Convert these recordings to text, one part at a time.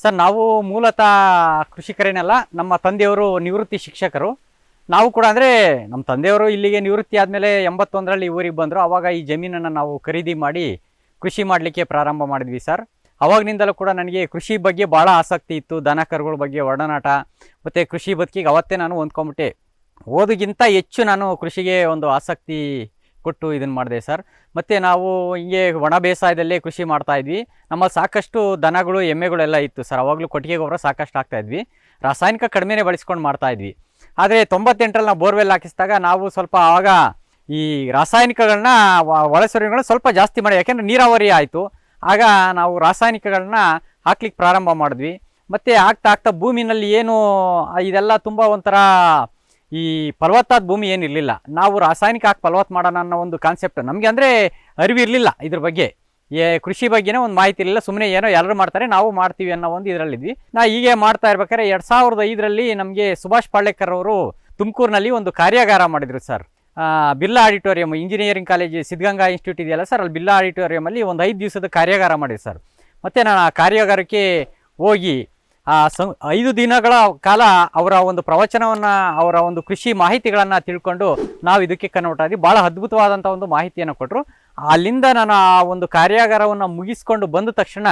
Sir ನಾವು ಮೂಲತಃ ಕೃಷಿಕರೇನಲ್ಲ, ನಮ್ಮ ತಂದೆಯವರು ನಿವೃತ್ತಿ ಶಿಕ್ಷಕರು. ನಾವು ಕೂಡ ಅಂದರೆ ನಮ್ಮ ತಂದೆಯವರು ಇಲ್ಲಿಗೆ ನಿವೃತ್ತಿ ಆದಮೇಲೆ 81ರಲ್ಲಿ ಊರಿಗೆ ಬಂದರು. ಆವಾಗ ಈ ಜಮೀನನ್ನು ನಾವು ಖರೀದಿ ಮಾಡಿ ಕೃಷಿ ಮಾಡಲಿಕ್ಕೆ ಪ್ರಾರಂಭ ಮಾಡಿದ್ವಿ ಸರ್. ಅವಾಗನಿಂದಲೂ ಕೂಡ ನನಗೆ ಕೃಷಿ ಬಗ್ಗೆ ಭಾಳ ಆಸಕ್ತಿ ಇತ್ತು. ದನ ಕರುಗಳ ಬಗ್ಗೆ ಒಡನಾಟ ಮತ್ತು ಕೃಷಿ ಬದುಕಿಗೆ ಅವತ್ತೇ ನಾನು ಹೊಂದ್ಕೊಂಬಿಟ್ಟೆ. ಓದಿಗಿಂತ ಹೆಚ್ಚು ನಾನು ಕೃಷಿಗೆ ಒಂದು ಆಸಕ್ತಿ ಕೊಟ್ಟು ಇದನ್ನು ಮಾಡಿದೆ ಸರ್. ಮತ್ತು ನಾವು ಹಿಂಗೆ ಒಣ ಬೇಸಾಯದಲ್ಲೇ ಕೃಷಿ ಮಾಡ್ತಾಯಿದ್ವಿ. ನಮ್ಮ ಸಾಕಷ್ಟು ದನಗಳು ಎಮ್ಮೆಗಳೆಲ್ಲ ಇತ್ತು ಸರ್. ಅವಾಗಲೂ ಕೊಟ್ಟಿಗೆ ಗೊಬ್ಬರ ಸಾಕಷ್ಟು ಹಾಕ್ತಾಯಿದ್ವಿ. ರಾಸಾಯನಿಕ ಕಡಿಮೆನೇ ಬಳಸ್ಕೊಂಡು ಮಾಡ್ತಾಯಿದ್ವಿ. ಆದರೆ 98ರಲ್ಲಿ ನಾವು ಬೋರ್ವೆಲ್ ಹಾಕಿಸಿದಾಗ ನಾವು ಸ್ವಲ್ಪ ಆವಾಗ ಈ ರಾಸಾಯನಿಕಗಳನ್ನ ಒಳಸರಿಗಳನ್ನ ಸ್ವಲ್ಪ ಜಾಸ್ತಿ ಮಾಡಿ, ಯಾಕೆಂದರೆ ನೀರಾವರಿ ಆಯಿತು. ಆಗ ನಾವು ರಾಸಾಯನಿಕಗಳನ್ನ ಹಾಕ್ಲಿಕ್ಕೆ ಪ್ರಾರಂಭ ಮಾಡಿದ್ವಿ. ಮತ್ತು ಆಗ್ತಾ ಭೂಮಿನಲ್ಲಿ ಏನು ಇದೆಲ್ಲ ತುಂಬ ಒಂಥರ ಈ ಫಲವತ್ತಾದ ಭೂಮಿ ಏನಿರಲಿಲ್ಲ. ನಾವು ರಾಸಾಯನಿಕ ಹಾಕಿ ಫಲವತ್ತು ಮಾಡೋಣ ಅನ್ನೋ ಒಂದು ಕಾನ್ಸೆಪ್ಟ್ ನಮಗೆ ಅಂದರೆ ಅರಿವಿರಲಿಲ್ಲ. ಇದ್ರ ಬಗ್ಗೆ ಕೃಷಿ ಬಗ್ಗೆನೇ ಒಂದು ಮಾಹಿತಿ ಇರಲಿಲ್ಲ. ಸುಮ್ಮನೆ ಏನೋ ಎಲ್ಲರೂ ಮಾಡ್ತಾರೆ ನಾವು ಮಾಡ್ತೀವಿ ಅನ್ನೋ ಒಂದು ಇದರಲ್ಲಿದ್ವಿ. ಹೀಗೆ ಮಾಡ್ತಾ ಇರ್ಬೇಕಾದ್ರೆ 2005ರಲ್ಲಿ ನಮಗೆ ಸುಭಾಷ್ ಪಾಳ್ಯೇಕರ್ ಅವರು ತುಮಕೂರಿನಲ್ಲಿ ಒಂದು ಕಾರ್ಯಾಗಾರ ಮಾಡಿದರು sir. Birla auditorium, engineering college Siddaganga institute ಇದೆಯಲ್ಲ ಸರ್, ಅಲ್ಲಿ ಬಿರ್ಲಾ ಆಡಿಟೋರಿಯಮಲ್ಲಿ ಒಂದು 5 ದಿವಸದ ಕಾರ್ಯಾಗಾರ ಮಾಡಿದ್ರು ಸರ್. ಮತ್ತು ನಾನು ಆ ಕಾರ್ಯಾಗಾರಕ್ಕೆ ಹೋಗಿ 5 ದಿನಗಳ ಕಾಲ ಅವರ ಒಂದು ಪ್ರವಚನವನ್ನು, ಅವರ ಒಂದು ಕೃಷಿ ಮಾಹಿತಿಗಳನ್ನು ತಿಳ್ಕೊಂಡು ನಾವು ಇದಕ್ಕೆ ಕನ್ವರ್ಟ್ ಆಗಿ ಭಾಳ ಅದ್ಭುತವಾದಂಥ ಒಂದು ಮಾಹಿತಿಯನ್ನು ಕೊಟ್ಟರು. ಅಲ್ಲಿಂದ ನಾನು ಆ ಒಂದು ಕಾರ್ಯಾಗಾರವನ್ನು ಮುಗಿಸ್ಕೊಂಡು ಬಂದ ತಕ್ಷಣ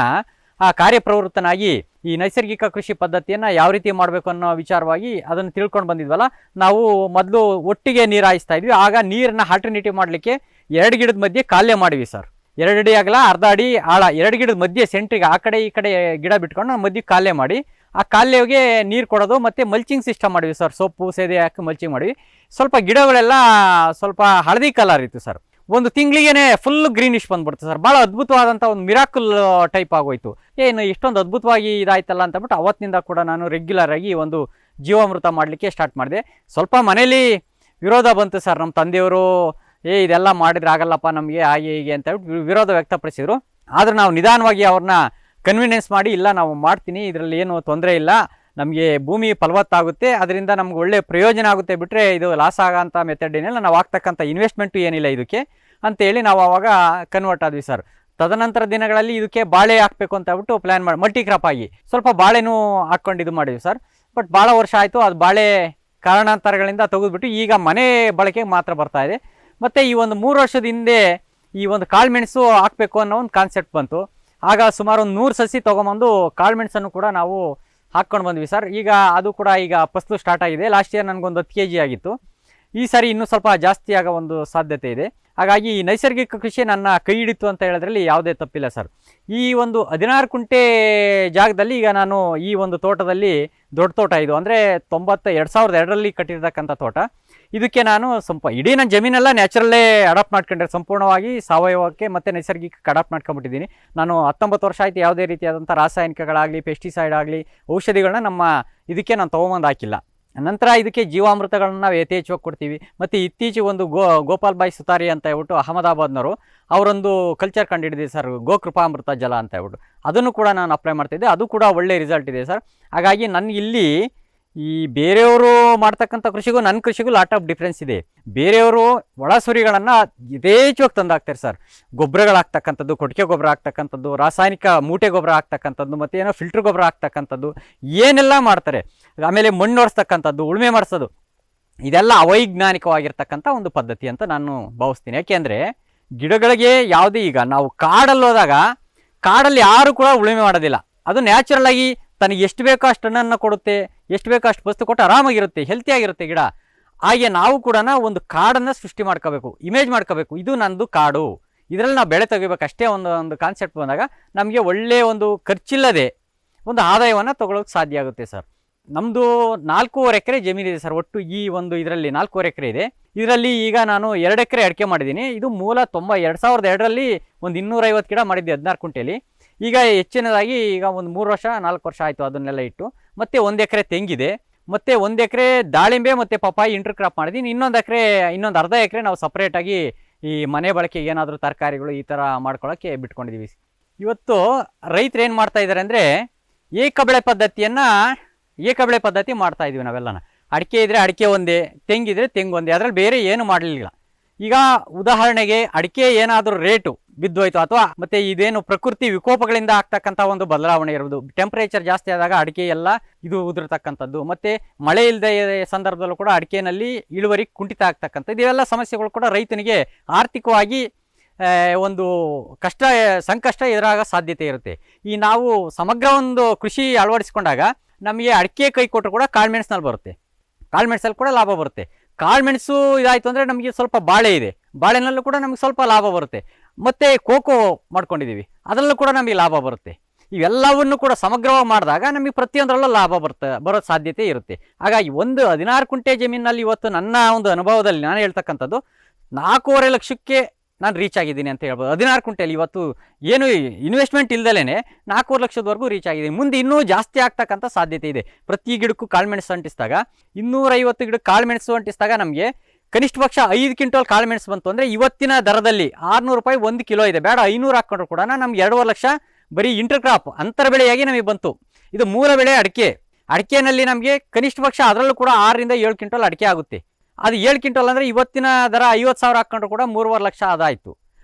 ಆ ಕಾರ್ಯಪ್ರವೃತ್ತನಾಗಿ ಈ ನೈಸರ್ಗಿಕ ಕೃಷಿ ಪದ್ಧತಿಯನ್ನು ಯಾವ ರೀತಿ ಮಾಡಬೇಕು ಅನ್ನೋ ವಿಚಾರವಾಗಿ ಅದನ್ನು ತಿಳ್ಕೊಂಡು ಬಂದಿದ್ವಲ್ಲ. ನಾವು ಮೊದಲು ಒಟ್ಟಿಗೆ ನೀರು ಹಾಯಿಸ್ತಾ ಇದ್ವಿ. ಆಗ ನೀರನ್ನು ಆಲ್ಟರ್ನೇಟಿವ್ ಮಾಡಲಿಕ್ಕೆ 2 ಗಿಡದ ಮಧ್ಯೆ ಕಾಲ್ಯ ಮಾಡಿವಿ ಸರ್. 2 ಅಡಿ ಅಗಲ, ಅರ್ಧ ಅಡಿ ಆಳ, 2 ಗಿಡದ ಮಧ್ಯೆ ಸೆಂಟ್ರಿಗೆ ಆ ಕಡೆ ಈ ಕಡೆ ಗಿಡ ಬಿಟ್ಕೊಂಡು ಮಧ್ಯೆ ಕಾಲ್ಯ ಮಾಡಿ ಆ ಕಾಲ್ಯಗೆ ನೀರು ಕೊಡೋದು. ಮತ್ತು ಮಲ್ಚಿಂಗ್ ಸಿಸ್ಟಮ್ ಮಾಡಿವಿ ಸರ್. ಸೊಪ್ಪು ಸೇದೆ ಹಾಕಿ ಮಲ್ಚಿಂಗ್ ಮಾಡಿವಿ. ಸ್ವಲ್ಪ ಗಿಡಗಳೆಲ್ಲ ಸ್ವಲ್ಪ ಹಳದಿ ಕಲರ್ ಇತ್ತು ಸರ್. ಒಂದು ತಿಂಗಳಿಗೇ ಫುಲ್ ಗ್ರೀನಿಶ್ ಬಂದ್ಬಿಡ್ತು ಸರ್. ಭಾಳ ಅದ್ಭುತವಾದಂಥ ಒಂದು ಮಿರಾಕಲ್ ಟೈಪ್ ಆಗೋಯ್ತು. ಏನು ಇಷ್ಟೊಂದು ಅದ್ಭುತವಾಗಿ ಇದಾಯ್ತಲ್ಲ ಅಂತಬಿಟ್ಟು ಅವತ್ತಿನಿಂದ ಕೂಡ ನಾನು ರೆಗ್ಯುಲರ್ ಆಗಿ ಒಂದು ಜೀವಾಮೃತ ಮಾಡಲಿಕ್ಕೆ ಸ್ಟಾರ್ಟ್ ಮಾಡಿದೆ. ಸ್ವಲ್ಪ ಮನೇಲಿ ವಿರೋಧ ಬಂತು ಸರ್. ನಮ್ಮ ತಂದೆಯವರು ಇದೆಲ್ಲ ಮಾಡಿದ್ರೆ ಆಗಲ್ಲಪ್ಪ ನಮಗೆ ಹಾಗೆ ಹೀಗೆ ಅಂತ ಹೇಳ್ಬಿಟ್ಟು ವಿರೋಧ ವ್ಯಕ್ತಪಡಿಸಿದರು. ಆದರೆ ನಾವು ನಿಧಾನವಾಗಿ ಅವ್ರನ್ನ ಕನ್ವಿನೆನ್ಸ್ ಮಾಡಿ, ಇಲ್ಲ ನಾವು ಮಾಡ್ತೀನಿ, ಇದರಲ್ಲಿ ಏನು ತೊಂದರೆ ಇಲ್ಲ, ನಮಗೆ ಭೂಮಿ ಫಲವತ್ತಾಗುತ್ತೆ, ಅದರಿಂದ ನಮ್ಗೆ ಒಳ್ಳೆ ಪ್ರಯೋಜನ ಆಗುತ್ತೆ, ಬಿಟ್ಟರೆ ಇದು ಲಾಸ್ ಆಗೋಂಥ ಮೆಥಡ್ ಏನಿಲ್ಲ, ನಾವು ಆಗ್ತಕ್ಕಂಥ ಇನ್ವೆಸ್ಟ್ಮೆಂಟು ಏನಿಲ್ಲ ಇದಕ್ಕೆ ಅಂತೇಳಿ ನಾವು ಆವಾಗ ಕನ್ವರ್ಟ್ ಆದ್ವಿ ಸರ್. ತದನಂತರ ದಿನಗಳಲ್ಲಿ ಇದಕ್ಕೆ ಬಾಳೆ ಹಾಕಬೇಕು ಅಂತ ಹೇಳ್ಬಿಟ್ಟು ಪ್ಲ್ಯಾನ್ ಮಾಡಿ ಮಲ್ಟಿ ಕ್ರಾಪ್ ಆಗಿ ಸ್ವಲ್ಪ ಬಾಳೆನೂ ಹಾಕ್ಕೊಂಡು ಇದು ಮಾಡಿದ್ವಿ ಸರ್. ಬಟ್ ಭಾಳ ವರ್ಷ ಆಯಿತು, ಅದು ಬಾಳೆ ಕಾರಣಾಂತರಗಳಿಂದ ತೆಗೆದುಬಿಟ್ಟು ಈಗ ಮನೆ ಬಳಕೆಗೆ ಮಾತ್ರ ಬರ್ತಾ ಇದೆ. ಮತ್ತು ಈ ಒಂದು 3 ವರ್ಷದ ಹಿಂದೆ ಈ ಒಂದು ಕಾಳುಮೆಣಸು ಹಾಕಬೇಕು ಅನ್ನೋ ಒಂದು ಕಾನ್ಸೆಪ್ಟ್ ಬಂತು. ಆಗ ಸುಮಾರು ಒಂದು 100 ಸಸಿ ತೊಗೊಂಬಂದು ಕಾಳುಮೆಣಸನ್ನು ಕೂಡ ನಾವು ಹಾಕ್ಕೊಂಡು ಬಂದ್ವಿ ಸರ್. ಈಗ ಅದು ಕೂಡ ಈಗ ಫಸಲು ಸ್ಟಾರ್ಟ್ ಆಗಿದೆ. ಲಾಸ್ಟ್ ಇಯರ್ ನನಗೊಂದು 10 kg ಆಗಿತ್ತು. ಈ ಸಾರಿ ಇನ್ನೂ ಸ್ವಲ್ಪ ಜಾಸ್ತಿ ಆಗೋ ಒಂದು ಸಾಧ್ಯತೆ ಇದೆ. ಹಾಗಾಗಿ ಈ ನೈಸರ್ಗಿಕ ಕೃಷಿ ನನ್ನ ಕೈ ಹಿಡಿತು ಅಂತ ಹೇಳೋದ್ರಲ್ಲಿ ಯಾವುದೇ ತಪ್ಪಿಲ್ಲ ಸರ್. ಈ ಒಂದು 16 ಕುಂಟೆ ಜಾಗದಲ್ಲಿ ಈಗ ನಾನು ಈ ಒಂದು ತೋಟದಲ್ಲಿ, ದೊಡ್ಡ ತೋಟ ಇದು, ಅಂದರೆ 2002ರಲ್ಲಿ ಕಟ್ಟಿರ್ತಕ್ಕಂಥ ತೋಟ. ಇದಕ್ಕೆ ನಾನು ಸ್ವಲ್ಪ ಇಡೀ ನನ್ನ ಜಮೀನೆಲ್ಲ ನ್ಯಾಚುರಲ್ಲೇ ಅಡಾಪ್ಟ್ ಮಾಡ್ಕೊಂಡ್ರೆ, ಸಂಪೂರ್ಣವಾಗಿ ಸಾವಯವಕ್ಕೆ ಮತ್ತು ನೈಸರ್ಗಿಕಕ್ಕೆ ಅಡಾಪ್ಟ್ ಮಾಡ್ಕೊಂಡ್ಬಿಟ್ಟಿದ್ದೀನಿ. ನಾನು 19 ವರ್ಷ ಆಯಿತು ಯಾವುದೇ ರೀತಿಯಾದಂಥ ರಾಸಾಯನಿಕಗಳಾಗಲಿ, ಪೆಸ್ಟಿಸೈಡ್ ಆಗಲಿ, ಔಷಧಿಗಳನ್ನ ನಮ್ಮ ಇದಕ್ಕೆ ನಾನು ತೊಗೊಂಬಂದು ಹಾಕಿಲ್ಲ. ನಂತರ ಇದಕ್ಕೆ ಜೀವಾಮೃತಗಳನ್ನ ನಾವು ಯಥೇಚ್ಛವಾಗಿ ಕೊಡ್ತೀವಿ. ಮತ್ತು ಇತ್ತೀಚೆಗೆ ಒಂದು ಗೋಪಾಲ್ ಬಾಯ್ ಸುತಾರಿ ಅಂತ ಹೇಳ್ಬಿಟ್ಟು ಅಹಮದಾಬಾದ್ನವರು ಅವರೊಂದು ಕಲ್ಚರ್ ಕಂಡುಹಿಡಿದಿದೆ ಸರ್, ಗೋಕೃಪಾಮೃತ ಜಲ ಅಂತ ಹೇಳ್ಬಿಟ್ಟು. ಅದನ್ನು ಕೂಡ ನಾನು ಅಪ್ಲೈ ಮಾಡ್ತಿದ್ದೆ. ಅದು ಕೂಡ ಒಳ್ಳೆ ರಿಸಲ್ಟ್ ಇದೆ ಸರ್. ಹಾಗಾಗಿ ನನಗೆ ಇಲ್ಲಿ ಈ ಬೇರೆಯವರು ಮಾಡ್ತಕ್ಕಂಥ ಕೃಷಿಗೂ ನನ್ನ ಕೃಷಿಗೂ ಲಾಟ್ ಆಫ್ ಡಿಫ್ರೆನ್ಸ್ ಇದೆ. ಬೇರೆಯವರು ಒಳಸುರಿಗಳನ್ನು ಯಥೇಚ್ಛವಾಗಿ ತಂದಾಕ್ತಾರೆ ಸರ್. ಗೊಬ್ಬರಗಳಾಗ್ತಕ್ಕಂಥದ್ದು, ಕೊಟ್ಟಿಗೆ ಗೊಬ್ಬರ ಆಗ್ತಕ್ಕಂಥದ್ದು, ರಾಸಾಯನಿಕ ಮೂಟೆ ಗೊಬ್ಬರ ಆಗ್ತಕ್ಕಂಥದ್ದು, ಮತ್ತು ಏನೋ ಫಿಲ್ಟ್ರ್ ಗೊಬ್ಬರ ಆಗ್ತಕ್ಕಂಥದ್ದು, ಏನೆಲ್ಲ ಮಾಡ್ತಾರೆ. ಆಮೇಲೆ ಮಣ್ಣು ಒರೆಸ್ತಕ್ಕಂಥದ್ದು, ಉಳುಮೆ ಮಾಡಿಸೋದು, ಇದೆಲ್ಲ ಅವೈಜ್ಞಾನಿಕವಾಗಿರ್ತಕ್ಕಂಥ ಒಂದು ಪದ್ಧತಿ ಅಂತ ನಾನು ಭಾವಿಸ್ತೀನಿ. ಯಾಕೆಂದರೆ ಗಿಡಗಳಿಗೆ ಯಾವುದೇ, ಈಗ ನಾವು ಕಾಡಲ್ಲಿ ಹೋದಾಗ ಕಾಡಲ್ಲಿ ಯಾರು ಕೂಡ ಉಳುಮೆ ಮಾಡೋದಿಲ್ಲ. ಅದು ನ್ಯಾಚುರಲ್ ಆಗಿ ತನಗೆ ಎಷ್ಟು ಬೇಕೋ ಅಷ್ಟು ಹಣ್ಣನ್ನು ಕೊಡುತ್ತೆ, ಎಷ್ಟು ಬೇಕೋ ಅಷ್ಟು ವಸ್ತು ಕೊಟ್ಟು ಆರಾಮಾಗಿರುತ್ತೆ, ಹೆಲ್ತಿಯಾಗಿರುತ್ತೆ ಗಿಡ. ಹಾಗೆ ನಾವು ಕೂಡ ಒಂದು ಕಾಡನ್ನು ಸೃಷ್ಟಿ ಮಾಡ್ಕೋಬೇಕು, ಇಮೇಜ್ ಮಾಡ್ಕೋಬೇಕು. ಇದು ನಂದು ಕಾಡು, ಇದರಲ್ಲಿ ನಾವು ಬೆಳೆ ತೆಗಿಬೇಕು ಅಷ್ಟೇ ಒಂದು ಕಾನ್ಸೆಪ್ಟ್ ಬಂದಾಗ ನಮಗೆ ಒಳ್ಳೆಯ ಒಂದು ಖರ್ಚಿಲ್ಲದೆ ಒಂದು ಆದಾಯವನ್ನು ತೊಗೊಳೋಕ್ಕೆ ಸಾಧ್ಯ ಆಗುತ್ತೆ ಸರ್. ನಮ್ಮದು 4.5 ಎಕರೆ ಜಮೀನಿದೆ ಸರ್. ಒಟ್ಟು ಈ ಒಂದು ಇದರಲ್ಲಿ 4.5 ಎಕರೆ ಇದೆ. ಇದರಲ್ಲಿ ಈಗ ನಾನು 2 ಎಕರೆ ಅಡಿಕೆ ಮಾಡಿದ್ದೀನಿ. ಇದು ಮೂಲ 2002ರಲ್ಲಿ ಒಂದು 250 ಗಿಡ ಮಾಡಿದ್ದೆ 16 ಕುಂಟೆಯಲ್ಲಿ. ಈಗ ಹೆಚ್ಚಿನದಾಗಿ ಈಗ ಒಂದು 3 ವರ್ಷ 4 ವರ್ಷ ಆಯಿತು ಅದನ್ನೆಲ್ಲ ಇಟ್ಟು. ಮತ್ತು 1 ಎಕರೆ ತೆಂಗಿದೆ, ಮತ್ತು 1 ಎಕರೆ ದಾಳಿಂಬೆ ಮತ್ತು ಪಪ್ಪಾಯಿ ಇಂಟರ್ ಕ್ರಾಪ್ ಮಾಡಿದ್ದೀನಿ. ಇನ್ನೊಂದು ಅರ್ಧ ಎಕರೆ ನಾವು ಸಪ್ರೇಟಾಗಿ ಈ ಮನೆ ಬಳಕೆಗೆ ಏನಾದರೂ ತರಕಾರಿಗಳು ಈ ಥರ ಮಾಡ್ಕೊಳ್ಳೋಕ್ಕೆ ಬಿಟ್ಕೊಂಡಿದ್ದೀವಿ. ಇವತ್ತು ರೈತರು ಏನು ಮಾಡ್ತಾ ಇದ್ದಾರೆ ಅಂದರೆ ಏಕಬೆಳೆ ಪದ್ಧತಿ ಮಾಡ್ತಾ ಇದೀವಿ ನಾವೆಲ್ಲನ. ಅಡಿಕೆ ಇದ್ದರೆ ಅಡಿಕೆ ಒಂದೇ, ತೆಂಗಿದ್ರೆ ತೆಂಗು ಒಂದೇ, ಅದರಲ್ಲಿ ಬೇರೆ ಏನು ಮಾಡಲಿಲ್ಲ. ಈಗ ಉದಾಹರಣೆಗೆ ಅಡಿಕೆ ಏನಾದರೂ ರೇಟು ಬಿದ್ದೋಯ್ತು ಅಥವಾ ಮತ್ತೆ ಇದೇನು ಪ್ರಕೃತಿ ವಿಕೋಪಗಳಿಂದ ಆಗ್ತಕ್ಕಂಥ ಒಂದು ಬದಲಾವಣೆ ಇರುವುದು, ಟೆಂಪರೇಚರ್ ಜಾಸ್ತಿ ಆದಾಗ ಅಡಿಕೆ ಎಲ್ಲ ಇದು ಉದುರ್ತಕ್ಕಂಥದ್ದು, ಮತ್ತೆ ಮಳೆ ಇಲ್ಲದೆ ಸಂದರ್ಭದಲ್ಲೂ ಕೂಡ ಅಡಿಕೆನಲ್ಲಿ ಇಳುವರಿ ಕುಂಠಿತ ಆಗ್ತಕ್ಕಂಥದ್ದು, ಇವೆಲ್ಲ ಸಮಸ್ಯೆಗಳು ಕೂಡ ರೈತನಿಗೆ ಆರ್ಥಿಕವಾಗಿ ಒಂದು ಸಂಕಷ್ಟ ಎದುರಾಗ ಸಾಧ್ಯತೆ ಇರುತ್ತೆ. ಈ ನಾವು ಸಮಗ್ರ ಒಂದು ಕೃಷಿ ಅಳವಡಿಸ್ಕೊಂಡಾಗ ನಮಗೆ ಅಡಿಕೆ ಕೈ ಕೊಟ್ಟರು ಕೂಡ ಕಾಳುಮೆಣಸಿನಲ್ಲಿ ಬರುತ್ತೆ, ಕಾಳುಮೆಣಸಲ್ಲಿ ಕೂಡ ಲಾಭ ಬರುತ್ತೆ. ಕಾಳುಮೆಣಸು ಇದಾಯಿತು ಅಂದರೆ ನಮಗೆ ಸ್ವಲ್ಪ ಬಾಳೆ ಇದೆ, ಬಾಳೆನಲ್ಲೂ ಕೂಡ ನಮಗೆ ಸ್ವಲ್ಪ ಲಾಭ ಬರುತ್ತೆ. ಮತ್ತು ಕೋಕೋ ಮಾಡ್ಕೊಂಡಿದ್ದೀವಿ, ಅದರಲ್ಲೂ ಕೂಡ ನಮಗೆ ಲಾಭ ಬರುತ್ತೆ. ಇವೆಲ್ಲವನ್ನು ಕೂಡ ಸಮಗ್ರವಾಗಿ ಮಾಡಿದಾಗ ನಮಗೆ ಪ್ರತಿಯೊಂದರಲ್ಲೂ ಲಾಭ ಬರೋ ಸಾಧ್ಯತೆ ಇರುತ್ತೆ. ಹಾಗಾಗಿ ಒಂದು 16 ಕುಂಟೆ ಜಮೀನಿನಲ್ಲಿ ಇವತ್ತು ನನ್ನ ಒಂದು ಅನುಭವದಲ್ಲಿ ನಾನು ಹೇಳ್ತಕ್ಕಂಥದ್ದು 4.5 ಲಕ್ಷಕ್ಕೆ ನಾನು ರೀಚ್ ಆಗಿದ್ದೀನಿ ಅಂತ ಹೇಳ್ಬೋದು. 16 ಕುಂಟೆಯಲ್ಲಿ ಇವತ್ತು ಏನು ಇನ್ವೆಸ್ಟ್ಮೆಂಟ್ ಇಲ್ದಲೇ 4.5 ಲಕ್ಷದವರೆಗೂ ರೀಚ್ ಆಗಿದ್ದೀನಿ. ಮುಂದೆ ಇನ್ನೂ ಜಾಸ್ತಿ ಆಗ್ತಕ್ಕಂಥ ಸಾಧ್ಯತೆ ಇದೆ. ಪ್ರತಿ ಗಿಡಕ್ಕೂ ಕಾಳುಮೆಣಸು ಅಂಟಿಸಿದಾಗ 250 ಗಿಡಕ್ಕೆ ಕಾಳುಮೆಣಸು ಅಂಟಿಸಿದಾಗ ನಮಗೆ ಕನಿಷ್ಠ ಪಕ್ಷ 5 ಕ್ವಿಂಟಲ್ ಕಾಳುಮೆಣಸು ಬಂತು ಅಂದರೆ ಇವತ್ತಿನ ದರದಲ್ಲಿ 600 ರೂಪಾಯಿ 1 ಕಿಲೋ ಇದೆ. ಬೇಡ 500 ಹಾಕ್ಕೊಂಡ್ರು ಕೂಡ ನಮ್ಗೆ 2.5 ಲಕ್ಷ ಬರೀ ಇಂಟರ್ ಕ್ರಾಪ್ ಅಂತರ ಬೆಳೆಯಾಗಿ ನಮಗೆ ಬಂತು. ಇದು ಮೂಲ ಬೆಳೆ ಅಡಿಕೆನಲ್ಲಿ ನಮಗೆ ಕನಿಷ್ಠ ಪಕ್ಷ ಅದರಲ್ಲೂ ಕೂಡ 6 ರಿಂದ 7 ಕ್ವಿಂಟಲ್ ಅಡಿಕೆ ಆಗುತ್ತೆ. ಅದು 7 ಕ್ವಿಂಟಲ್ ಅಂದರೆ ಇವತ್ತಿನ ದರ 50,000 ಹಾಕ್ಕೊಂಡ್ರು ಕೂಡ 3.5 ಲಕ್ಷ ಅದಾಯಿತು.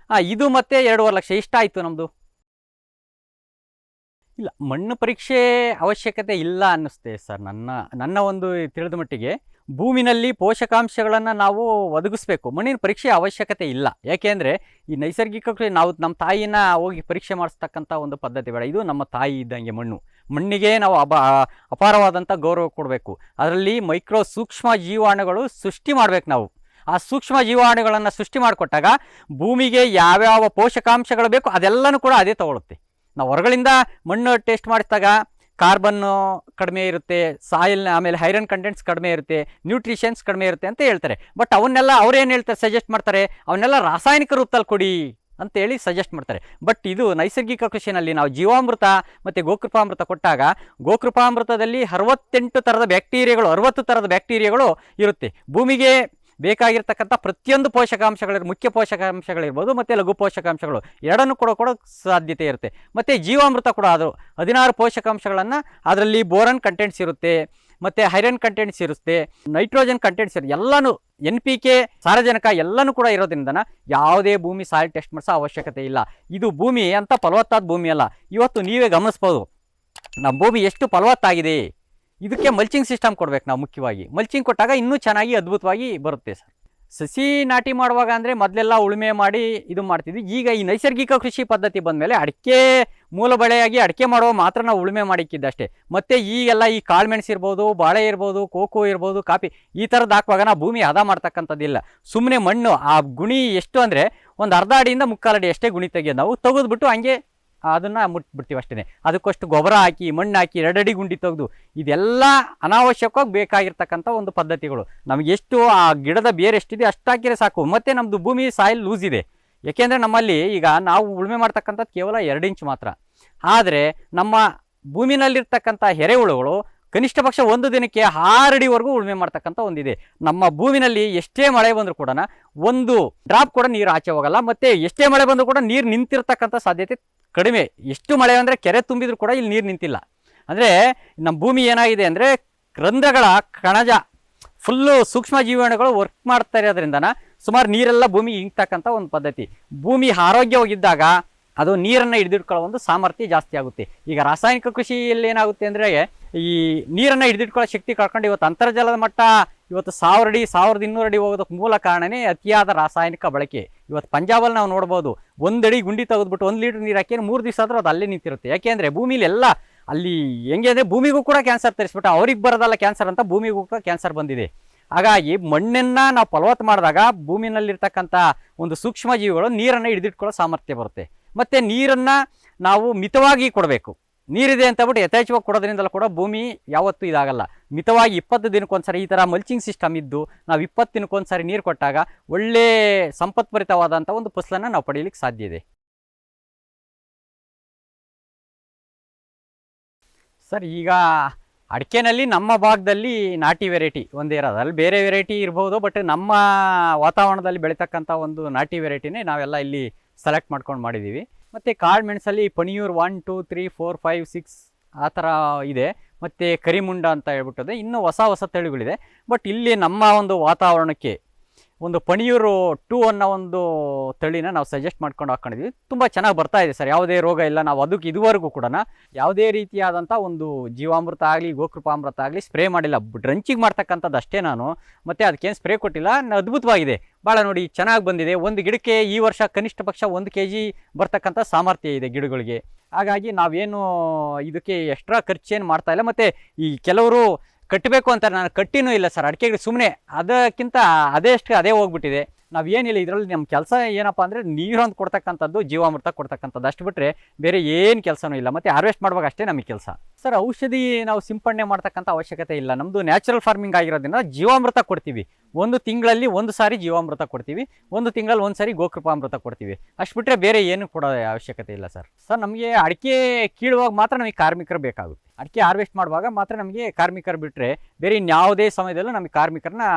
ಇದು ಮತ್ತೆ 2.5 ಲಕ್ಷ ಇಷ್ಟಾಯಿತು ನಮ್ಮದು. ಇಲ್ಲ, ಮಣ್ಣು ಪರೀಕ್ಷೆ ಅವಶ್ಯಕತೆ ಇಲ್ಲ ಅನ್ನಿಸುತ್ತೆ ಸರ್. ನನ್ನ ಒಂದು ತಿಳಿದ ಮಟ್ಟಿಗೆ ಭೂಮಿನಲ್ಲಿ ಪೋಷಕಾಂಶಗಳನ್ನು ನಾವು ಒದಗಿಸ್ಬೇಕು, ಮಣ್ಣಿನ ಪರೀಕ್ಷೆ ಅವಶ್ಯಕತೆ ಇಲ್ಲ. ಯಾಕೆಂದರೆ ಈ ನೈಸರ್ಗಿಕ ನಾವು ನಮ್ಮ ತಾಯಿನ ಹೋಗಿ ಪರೀಕ್ಷೆ ಮಾಡಿಸ್ತಕ್ಕಂಥ ಒಂದು ಪದ್ಧತಿ ಬೇಡ. ಇದು ನಮ್ಮ ತಾಯಿ ಇದ್ದಂಗೆ ಮಣ್ಣಿಗೆ ನಾವು ಅಪಾರವಾದಂಥ ಗೌರವ ಕೊಡಬೇಕು. ಅದರಲ್ಲಿ ಸೂಕ್ಷ್ಮ ಜೀವಾಣುಗಳು ಸೃಷ್ಟಿ ಮಾಡಬೇಕು. ನಾವು ಆ ಸೂಕ್ಷ್ಮ ಜೀವಾಣುಗಳನ್ನು ಸೃಷ್ಟಿ ಮಾಡಿಕೊಟ್ಟಾಗ ಭೂಮಿಗೆ ಯಾವ್ಯಾವ ಪೋಷಕಾಂಶಗಳು ಬೇಕು ಅದೆಲ್ಲನೂ ಕೂಡ ಅದೇ ತಗೊಳುತ್ತೆ. ನಾವು ಹೊರಗಳಿಂದ ಮಣ್ಣು ಟೆಸ್ಟ್ ಮಾಡಿಸಿದಾಗ ಕಾರ್ಬನ್ನು ಕಡಿಮೆ ಇರುತ್ತೆ, ಸಾಯಿಲ್ನ ಆಮೇಲೆ ಐರನ್ ಕಂಟೆಂಟ್ಸ್ ಕಡಿಮೆ ಇರುತ್ತೆ, ನ್ಯೂಟ್ರಿಷನ್ಸ್ ಕಡಿಮೆ ಇರುತ್ತೆ ಅಂತ ಹೇಳ್ತಾರೆ. ಬಟ್ ಅವನ್ನೆಲ್ಲ ಅವ್ರೇನು ಹೇಳ್ತಾರೆ, ಸಜೆಸ್ಟ್ ಮಾಡ್ತಾರೆ, ಅವನ್ನೆಲ್ಲ ರಾಸಾಯನಿಕ ರೂಪದಲ್ಲಿ ಕೊಡಿ ಅಂತೇಳಿ ಸಜೆಸ್ಟ್ ಮಾಡ್ತಾರೆ. ಬಟ್ ಇದು ನೈಸರ್ಗಿಕ ಕೃಷಿನಲ್ಲಿ ನಾವು ಜೀವಾಮೃತ ಮತ್ತು ಗೋಕೃಪಾಮೃತ ಕೊಟ್ಟಾಗ ಗೋಕೃಪಾಮೃತದಲ್ಲಿ 68 ಥರದ ಬ್ಯಾಕ್ಟೀರಿಯಾಗಳು 60 ಥರದ ಬ್ಯಾಕ್ಟೀರಿಯಾಗಳು ಇರುತ್ತೆ. ಭೂಮಿಗೆ ಬೇಕಾಗಿರ್ತಕ್ಕಂಥ ಪ್ರತಿಯೊಂದು ಮುಖ್ಯ ಪೋಷಕಾಂಶಗಳಿರ್ಬೋದು ಮತ್ತು ಲಘು ಪೋಷಕಾಂಶಗಳು ಎರಡನ್ನೂ ಕೊಡೋ ಸಾಧ್ಯತೆ ಇರುತ್ತೆ. ಮತ್ತು ಜೀವಾಮೃತ ಕೂಡ ಅದು 16 ಪೋಷಕಾಂಶಗಳನ್ನು ಅದರಲ್ಲಿ ಬೋರನ್ ಕಂಟೆಂಟ್ಸ್ ಇರುತ್ತೆ, ಮತ್ತು ಐರನ್ ಕಂಟೆಂಟ್ಸ್ ಇರುತ್ತೆ, ನೈಟ್ರೋಜನ್ ಕಂಟೆಂಟ್ಸ್ ಇರುತ್ತೆ, ಎಲ್ಲನೂ NPK ಸಾರಜನಕ ಎಲ್ಲನೂ ಕೂಡ ಇರೋದ್ರಿಂದ ಯಾವುದೇ ಭೂಮಿ ಸಾಯಿಲ್ ಟೆಸ್ಟ್ ಮಾಡಿಸೋ ಅವಶ್ಯಕತೆ ಇಲ್ಲ. ಇದು ಭೂಮಿ ಅಂತ ಫಲವತ್ತಾದ ಭೂಮಿ ಅಲ್ಲ. ಇವತ್ತು ನೀವೇ ಗಮನಿಸ್ಬೋದು ನಮ್ಮ ಭೂಮಿ ಎಷ್ಟು ಫಲವತ್ತಾಗಿದೆ. ಇದಕ್ಕೆ ಮಲ್ಚಿಂಗ್ ಸಿಸ್ಟಮ್ ಕೊಡ್ಬೇಕು ನಾವು. ಮುಖ್ಯವಾಗಿ ಮಲ್ಚಿಂಗ್ ಕೊಟ್ಟಾಗ ಇನ್ನೂ ಚೆನ್ನಾಗಿ ಅದ್ಭುತವಾಗಿ ಬರುತ್ತೆ ಸರ್. ಸಸಿ ನಾಟಿ ಮಾಡುವಾಗ ಅಂದರೆ ಮೊದಲೆಲ್ಲ ಉಳುಮೆ ಮಾಡಿ ಇದು ಮಾಡ್ತಿದ್ವಿ. ಈಗ ಈ ನೈಸರ್ಗಿಕ ಕೃಷಿ ಪದ್ಧತಿ ಬಂದಮೇಲೆ ಅಡಿಕೆ ಮೂಲ ಬೆಳೆಯಾಗಿ ಅಡಿಕೆ ಮಾಡುವ ಮಾತ್ರ ನಾವು ಉಳುಮೆ ಮಾಡಿಕ್ಕಿದ್ದಷ್ಟೇ. ಮತ್ತು ಈಗೆಲ್ಲ ಈ ಕಾಳುಮೆಣಸು ಇರ್ಬೋದು, ಬಾಳೆ ಇರ್ಬೋದು, ಕೋಕೋ ಇರ್ಬೋದು, ಕಾಫಿ ಈ ಥರದ್ದು ಹಾಕುವಾಗ ನಾವು ಭೂಮಿ ಹದ ಮಾಡ್ತಕ್ಕಂಥದ್ದಿಲ್ಲ. ಸುಮ್ಮನೆ ಮಣ್ಣು ಆ ಗುಣಿ ಎಷ್ಟು ಅಂದರೆ ಒಂದು ಅರ್ಧ ಅಡಿಯಿಂದ 3/4 ಅಡಿ ಅಷ್ಟೇ ಗುಣಿ ತೆಗೆಯೋದು. ನಾವು ತೆಗೆದ್ಬಿಟ್ಟು ಹಂಗೆ ಅದನ್ನು ಮುಟ್ಬಿಡ್ತೀವಿ ಅಷ್ಟೇ. ಅದಕ್ಕಷ್ಟು ಗೊಬ್ಬರ ಹಾಕಿ ಮಣ್ಣು ಹಾಕಿ 2 ಅಡಿ ಗುಂಡಿ ತೆಗೆದು ಇದೆಲ್ಲ ಅನಾವಶ್ಯಕವಾಗಿ ಬೇಕಾಗಿರ್ತಕ್ಕಂಥ ಒಂದು ಪದ್ಧತಿಗಳು. ನಮಗೆ ಎಷ್ಟು ಆ ಗಿಡದ ಬೇರೆ ಎಷ್ಟಿದೆ ಅಷ್ಟು ಹಾಕಿದ್ರೆ ಸಾಕು. ಮತ್ತು ನಮ್ಮದು ಭೂಮಿ ಸಾಯಿಲ್ ಲೂಸ್ ಇದೆ. ಯಾಕೆಂದರೆ ನಮ್ಮಲ್ಲಿ ಈಗ ನಾವು ಉಳುಮೆ ಮಾಡ್ತಕ್ಕಂಥದ್ದು ಕೇವಲ 2 ಇಂಚ್ ಮಾತ್ರ. ಆದರೆ ನಮ್ಮ ಭೂಮಿನಲ್ಲಿರ್ತಕ್ಕಂಥ ಎರೆಹುಳುಗಳು ಕನಿಷ್ಠ ಪಕ್ಷ ಒಂದು ದಿನಕ್ಕೆ 6 ಅಡಿವರೆಗೂ ಉಳುಮೆ ಮಾಡ್ತಕ್ಕಂಥ ಒಂದಿದೆ. ನಮ್ಮ ಭೂಮಿನಲ್ಲಿ ಎಷ್ಟೇ ಮಳೆ ಬಂದರೂ ಕೂಡ ಒಂದು ಡ್ರಾಪ್ ಕೂಡ ನೀರು ಆಚೆ ಹೋಗಲ್ಲ. ಮತ್ತು ಎಷ್ಟೇ ಮಳೆ ಬಂದರೂ ಕೂಡ ನೀರು ನಿಂತಿರ್ತಕ್ಕಂಥ ಸಾಧ್ಯತೆ ಕಡಿಮೆ. ಎಷ್ಟು ಮಳೆ ಅಂದರೆ ಕೆರೆ ತುಂಬಿದ್ರು ಕೂಡ ಇಲ್ಲಿ ನೀರು ನಿಂತಿಲ್ಲ. ಅಂದರೆ ನಮ್ಮ ಭೂಮಿ ಏನಾಗಿದೆ ಅಂದರೆ ರಂಧ್ರಗಳ ಕಣಜ ಫುಲ್ಲು ಸೂಕ್ಷ್ಮ ಜೀವಾಣುಗಳು ವರ್ಕ್ ಮಾಡ್ತಾ ಇರೋದ್ರಿಂದ ಸುಮಾರು ನೀರೆಲ್ಲ ಭೂಮಿಗೆ ಇಂಗ್ತಕ್ಕಂಥ ಒಂದು ಪದ್ಧತಿ. ಭೂಮಿ ಆರೋಗ್ಯವಾಗಿದ್ದಾಗ ಅದು ನೀರನ್ನು ಹಿಡಿದಿಟ್ಕೊಳ್ಳೋ ಒಂದು ಸಾಮರ್ಥ್ಯ ಜಾಸ್ತಿ ಆಗುತ್ತೆ. ಈಗ ರಾಸಾಯನಿಕ ಕೃಷಿಯಲ್ಲಿ ಏನಾಗುತ್ತೆ ಅಂದರೆ ಈ ನೀರನ್ನು ಹಿಡಿದಿಟ್ಕೊಳ್ಳೋ ಶಕ್ತಿ ಕಳ್ಕೊಂಡು ಇವತ್ತು ಅಂತರ್ಜಲದ ಮಟ್ಟ ಇವತ್ತು 1000 ಅಡಿ 1200 ಅಡಿ ಹೋಗೋದಕ್ಕೆ ಮೂಲ ಕಾರಣನೇ ಅತಿಯಾದ ರಾಸಾಯನಿಕ ಬಳಕೆ. ಇವತ್ತು ಪಂಜಾಬಲ್ಲಿ ನಾವು ನೋಡ್ಬೋದು 1 ಅಡಿ ಗುಂಡಿ ತೆಗೆದ್ಬಿಟ್ಟು 1 ಲೀಟರ್ ನೀರು ಹಾಕಿ 3 ದಿವಸ ಆದರೂ ಅದು ಅಲ್ಲೇ ನಿಂತಿರುತ್ತೆ. ಯಾಕೆಂದರೆ ಭೂಮಿಲಿ ಎಲ್ಲ ಅಲ್ಲಿ ಹೆಂಗೆ ಅಂದರೆ ಭೂಮಿಗೂ ಕೂಡ ಕ್ಯಾನ್ಸರ್ ತರಿಸ್ಬಿಟ್ಟು ಅವ್ರಿಗೆ ಬರೋದಲ್ಲ ಕ್ಯಾನ್ಸರ್ ಅಂತ ಭೂಮಿಗೂ ಕೂಡ ಕ್ಯಾನ್ಸರ್ ಬಂದಿದೆ. ಹಾಗಾಗಿ ಮಣ್ಣನ್ನು ನಾವು ಫಲವತ್ತು ಮಾಡಿದಾಗ ಭೂಮಿನಲ್ಲಿರ್ತಕ್ಕಂಥ ಒಂದು ಸೂಕ್ಷ್ಮ ಜೀವಿಗಳು ನೀರನ್ನು ಹಿಡಿದಿಟ್ಕೊಳ್ಳೋ ಸಾಮರ್ಥ್ಯ ಬರುತ್ತೆ. ಮತ್ತು ನೀರನ್ನು ನಾವು ಮಿತವಾಗಿ ಕೊಡಬೇಕು. ನೀರಿದೆ ಅಂತ ಬಿಟ್ಟು ಯಥೇಚ್ಛವಾಗಿ ಕೊಡೋದ್ರಿಂದಲೂ ಕೂಡ ಭೂಮಿ ಯಾವತ್ತೂ ಇದಾಗಲ್ಲ. ಮಿತವಾಗಿ 20 ದಿನಕ್ಕೊಂದ್ಸರಿ ಈ ಥರ ಮಲ್ಚಿಂಗ್ ಸಿಸ್ಟಮ್ ಇದ್ದು ನಾವು 20 ದಿನಕ್ಕೊಂದ್ಸರಿ ನೀರು ಕೊಟ್ಟಾಗ ಒಳ್ಳೆ ಸಂಪತ್ಭರಿತವಾದಂಥ ಒಂದು ಫಸಲನ್ನು ನಾವು ಪಡೀಲಿಕ್ಕೆ ಸಾಧ್ಯ ಇದೆ. ಸರ್, ಈಗ ಅಡಿಕೆನಲ್ಲಿ ನಮ್ಮ ಭಾಗದಲ್ಲಿ ನಾಟಿ ವೆರೈಟಿ ಒಂದೇ ಇರೋದು, ಅಲ್ಲಿ ಬೇರೆ ವೆರೈಟಿ ಇರ್ಬೋದು. ಬಟ್ ನಮ್ಮ ವಾತಾವರಣದಲ್ಲಿ ಬೆಳೀತಕ್ಕಂಥ ಒಂದು ನಾಟಿ ವೆರೈಟಿನೇ ನಾವೆಲ್ಲ ಇಲ್ಲಿ ಸೆಲೆಕ್ಟ್ ಮಾಡ್ಕೊಂಡು ಮಾಡಿದ್ದೀವಿ. ಮತ್ತು ಕಾಳುಮೆಣಸಲ್ಲಿ ಪಣಿಯೂರು 1, 2, 3, 4, 5, 6 ಆ ಥರ ಇದೆ. ಮತ್ತು ಕರಿಮುಂಡ ಅಂತ ಹೇಳ್ಬಿಟ್ಟದೆ ಇನ್ನೂ ಹೊಸ ತಳಿಗಳಿದೆ. ಬಟ್ ಇಲ್ಲಿ ನಮ್ಮ ಒಂದು ವಾತಾವರಣಕ್ಕೆ ಒಂದು ಪಣಿಯೂರು 2 ಅನ್ನೋ ಒಂದು ತಳಿನ ನಾವು ಸಜೆಸ್ಟ್ ಮಾಡ್ಕೊಂಡು ಹಾಕೊಂಡಿದ್ವಿ. ತುಂಬ ಚೆನ್ನಾಗಿ ಬರ್ತಾ ಇದೆ ಸರ್, ಯಾವುದೇ ರೋಗ ಇಲ್ಲ. ನಾವು ಅದಕ್ಕೆ ಇದುವರೆಗೂ ಕೂಡ ಯಾವುದೇ ರೀತಿಯಾದಂಥ ಒಂದು ಜೀವಾಮೃತ ಆಗಲಿ ಗೋಕೃಪಾಮೃತ ಆಗಲಿ ಸ್ಪ್ರೇ ಮಾಡಿಲ್ಲ. ಡ್ರಂಚಿಂಗ್ ಮಾಡ್ತಕ್ಕಂಥದ್ದು ಅಷ್ಟೇ ನಾನು, ಮತ್ತು ಅದಕ್ಕೇನು ಸ್ಪ್ರೇ ಕೊಟ್ಟಿಲ್ಲ. ಅದ್ಭುತವಾಗಿದೆ, ಭಾಳ ನೋಡಿ ಚೆನ್ನಾಗಿ ಬಂದಿದೆ. ಒಂದು ಗಿಡಕ್ಕೆ ಈ ವರ್ಷ ಕನಿಷ್ಠ ಪಕ್ಷ 1 kg ಬರ್ತಕ್ಕಂಥ ಸಾಮರ್ಥ್ಯ ಇದೆ ಗಿಡಗಳಿಗೆ. ಹಾಗಾಗಿ ನಾವೇನು ಇದಕ್ಕೆ ಎಕ್ಸ್ಟ್ರಾ ಖರ್ಚೇನು ಮಾಡ್ತಾ ಇಲ್ಲ. ಮತ್ತು ಈ ಕೆಲವರು ಕಟ್ಟಬೇಕು ಅಂತ, ನಾನು ಕಟ್ಟಿನೂ ಇಲ್ಲ ಸರ್ ಅಡಿಕೆಗಳು, ಸುಮ್ಮನೆ ಅದಕ್ಕಿಂತ ಅದೇ ಹೋಗ್ಬಿಟ್ಟಿದೆ. ನಾವು ಏನಿಲ್ಲ ಇದರಲ್ಲಿ. ನಮ್ಮ ಕೆಲಸ ಏನಪ್ಪ ಅಂದರೆ ನೀರೊಂದು ಕೊಡ್ತಕ್ಕಂಥದ್ದು, ಜೀವಾಮೃತ ಕೊಡ್ತಕ್ಕಂಥದ್ದು, ಅಷ್ಟು ಬಿಟ್ಟರೆ ಬೇರೆ ಏನು ಕೆಲಸನೂ ಇಲ್ಲ. ಮತ್ತು ಹಾರ್ವೆಸ್ಟ್ ಮಾಡುವಾಗ ಅಷ್ಟೇ ನಮಗೆ ಕೆಲಸ ಸರ್. ಔಷಧಿ ನಾವು ಸಿಂಪಡಣೆ ಮಾಡ್ತಕ್ಕಂಥ ಅವಶ್ಯಕತೆ ಇಲ್ಲ. ನಮ್ಮದು ನ್ಯಾಚುರಲ್ ಫಾರ್ಮಿಂಗ್ ಆಗಿರೋದ್ರಿಂದ ಜೀವಾಮೃತ ಕೊಡ್ತೀವಿ. 1 ತಿಂಗಳಲ್ಲಿ 1 ಸಾರಿ ಜೀವಾಮೃತ ಕೊಡ್ತೀವಿ, 1 ತಿಂಗಳಲ್ಲಿ 1 ಸಾರಿ ಗೋಕೃಪಾಮೃತ ಕೊಡ್ತೀವಿ. ಅಷ್ಟು ಬಿಟ್ಟರೆ ಬೇರೆ ಏನು ಕೊಡೋ ಅವಶ್ಯಕತೆ ಇಲ್ಲ ಸರ್. ನಮಗೆ ಅಡಿಕೆ ಕೀಳುವಾಗ ಮಾತ್ರ ನಮಗೆ ಕಾರ್ಮಿಕರು ಬೇಕಾಗುತ್ತೆ. ಅಡಿಕೆ ಹಾರ್ವೆಸ್ಟ್ ಮಾಡುವಾಗ ಮಾತ್ರ ನಮಗೆ ಕಾರ್ಮಿಕರು ಬಿಟ್ಟರೆ ಬೇರೆ ಇನ್ಯಾವುದೇ ಸಮಯದಲ್ಲೂ ನಮಗೆ ಕಾರ್ಮಿಕರನ್ನ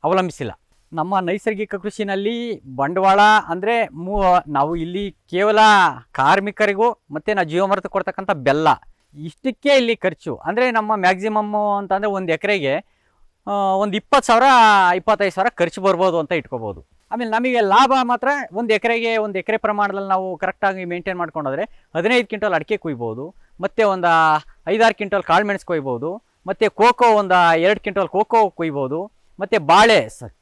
ಅವಲಂಬಿಸಿಲ್ಲ. ನಮ್ಮ ನೈಸರ್ಗಿಕ ಕೃಷಿನಲ್ಲಿ ಬಂಡವಾಳ ಅಂದರೆ ನಾವು ಇಲ್ಲಿ ಕೇವಲ ಕಾರ್ಮಿಕರಿಗೂ ಮತ್ತು ನಾವು ಜೀವಾಮೃತ ಕೊಡ್ತಕ್ಕಂಥ ಬೆಲ್ಲ ಇಷ್ಟಕ್ಕೆ ಇಲ್ಲಿ ಖರ್ಚು. ಅಂದರೆ ನಮ್ಮ ಮ್ಯಾಕ್ಸಿಮಮ್ಮು ಅಂತಂದರೆ ಒಂದು ಎಕರೆಗೆ ಒಂದು 20,000 25,000 ಖರ್ಚು ಬರ್ಬೋದು ಅಂತ ಇಟ್ಕೋಬೋದು. ಆಮೇಲೆ ನಮಗೆ ಲಾಭ ಮಾತ್ರ ಒಂದು ಎಕರೆ ಪ್ರಮಾಣದಲ್ಲಿ ನಾವು ಕರೆಕ್ಟಾಗಿ ಮೇಂಟೈನ್ ಮಾಡ್ಕೊಂಡೋದ್ರೆ 15 ಕ್ವಿಂಟಲ್ ಅಡಿಕೆ ಕುಯ್ಬೋದು, ಮತ್ತು ಒಂದು 5-6 ಕ್ವಿಂಟಲ್ ಕಾಳುಮೆಣಸು ಕೊಯ್ಬೋದು, ಮತ್ತು ಕೋಕೋ ಒಂದು 2 ಕ್ವಿಂಟಲ್ ಕೋಕೋ ಕುಯ್ಬೋದು. ಮತ್ತು ಬಾಳೆ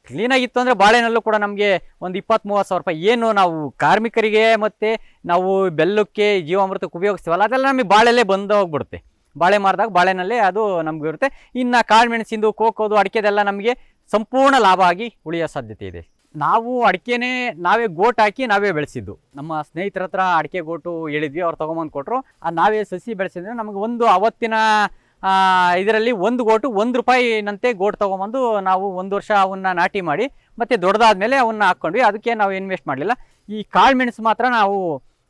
ಕ್ಲೀನಾಗಿತ್ತು ಅಂದರೆ ಬಾಳೆನಲ್ಲೂ ಕೂಡ ನಮಗೆ ಒಂದು 20-30 ಸಾವಿರ ರೂಪಾಯಿ ಏನು ನಾವು ಕಾರ್ಮಿಕರಿಗೆ ಮತ್ತು ನಾವು ಬೆಲ್ಲಕ್ಕೆ ಜೀವಾಮೃತಕ್ಕೆ ಉಪಯೋಗಿಸ್ತೀವಲ್ಲ, ಅದೆಲ್ಲ ನಮಗೆ ಬಾಳೆಲ್ಲೇ ಬಂದು ಹೋಗ್ಬಿಡುತ್ತೆ. ಬಾಳೆ ಮಾರಿದಾಗ ಬಾಳೆನಲ್ಲೇ ಅದು ನಮ್ಗೆ ಇರುತ್ತೆ. ಇನ್ನು ಕಾಳುಮೆಣಸಿಂದು ಕೋಕೋದು ಅಡಿಕೆದೆಲ್ಲ ನಮಗೆ ಸಂಪೂರ್ಣ ಲಾಭ ಆಗಿ ಉಳಿಯೋ ಸಾಧ್ಯತೆ ಇದೆ. ನಾವು ಅಡಿಕೆನೇ ನಾವೇ ಗೋಟ್ ಹಾಕಿ ನಾವೇ ಬೆಳೆಸಿದ್ದು. ನಮ್ಮ ಸ್ನೇಹಿತರ ಹತ್ರ ಅಡಿಕೆ ಗೋಟು ಹೇಳಿದ್ವಿ, ಅವ್ರು ತೊಗೊಂಬಂದು ಕೊಟ್ಟರು. ನಾವೇ ಸಸಿ ಬೆಳೆಸಿದ್ರೆ ನಮಗೆ ಒಂದು ಅವತ್ತಿನ ಇದರಲ್ಲಿ ಒಂದು ಗೋಟು ₹1ನಂತೆ ಗೋಟ್ ತೊಗೊಂಬಂದು ನಾವು 1 ವರ್ಷ ಅವನ್ನ ನಾಟಿ ಮಾಡಿ ಮತ್ತು ದೊಡ್ಡದಾದ್ಮೇಲೆ ಅವನ್ನ ಹಾಕ್ಕೊಂಡ್ವಿ. ಅದಕ್ಕೆ ನಾವು ಇನ್ವೆಸ್ಟ್ ಮಾಡಲಿಲ್ಲ. ಈ ಕಾಳುಮೆಣಸು ಮಾತ್ರ ನಾವು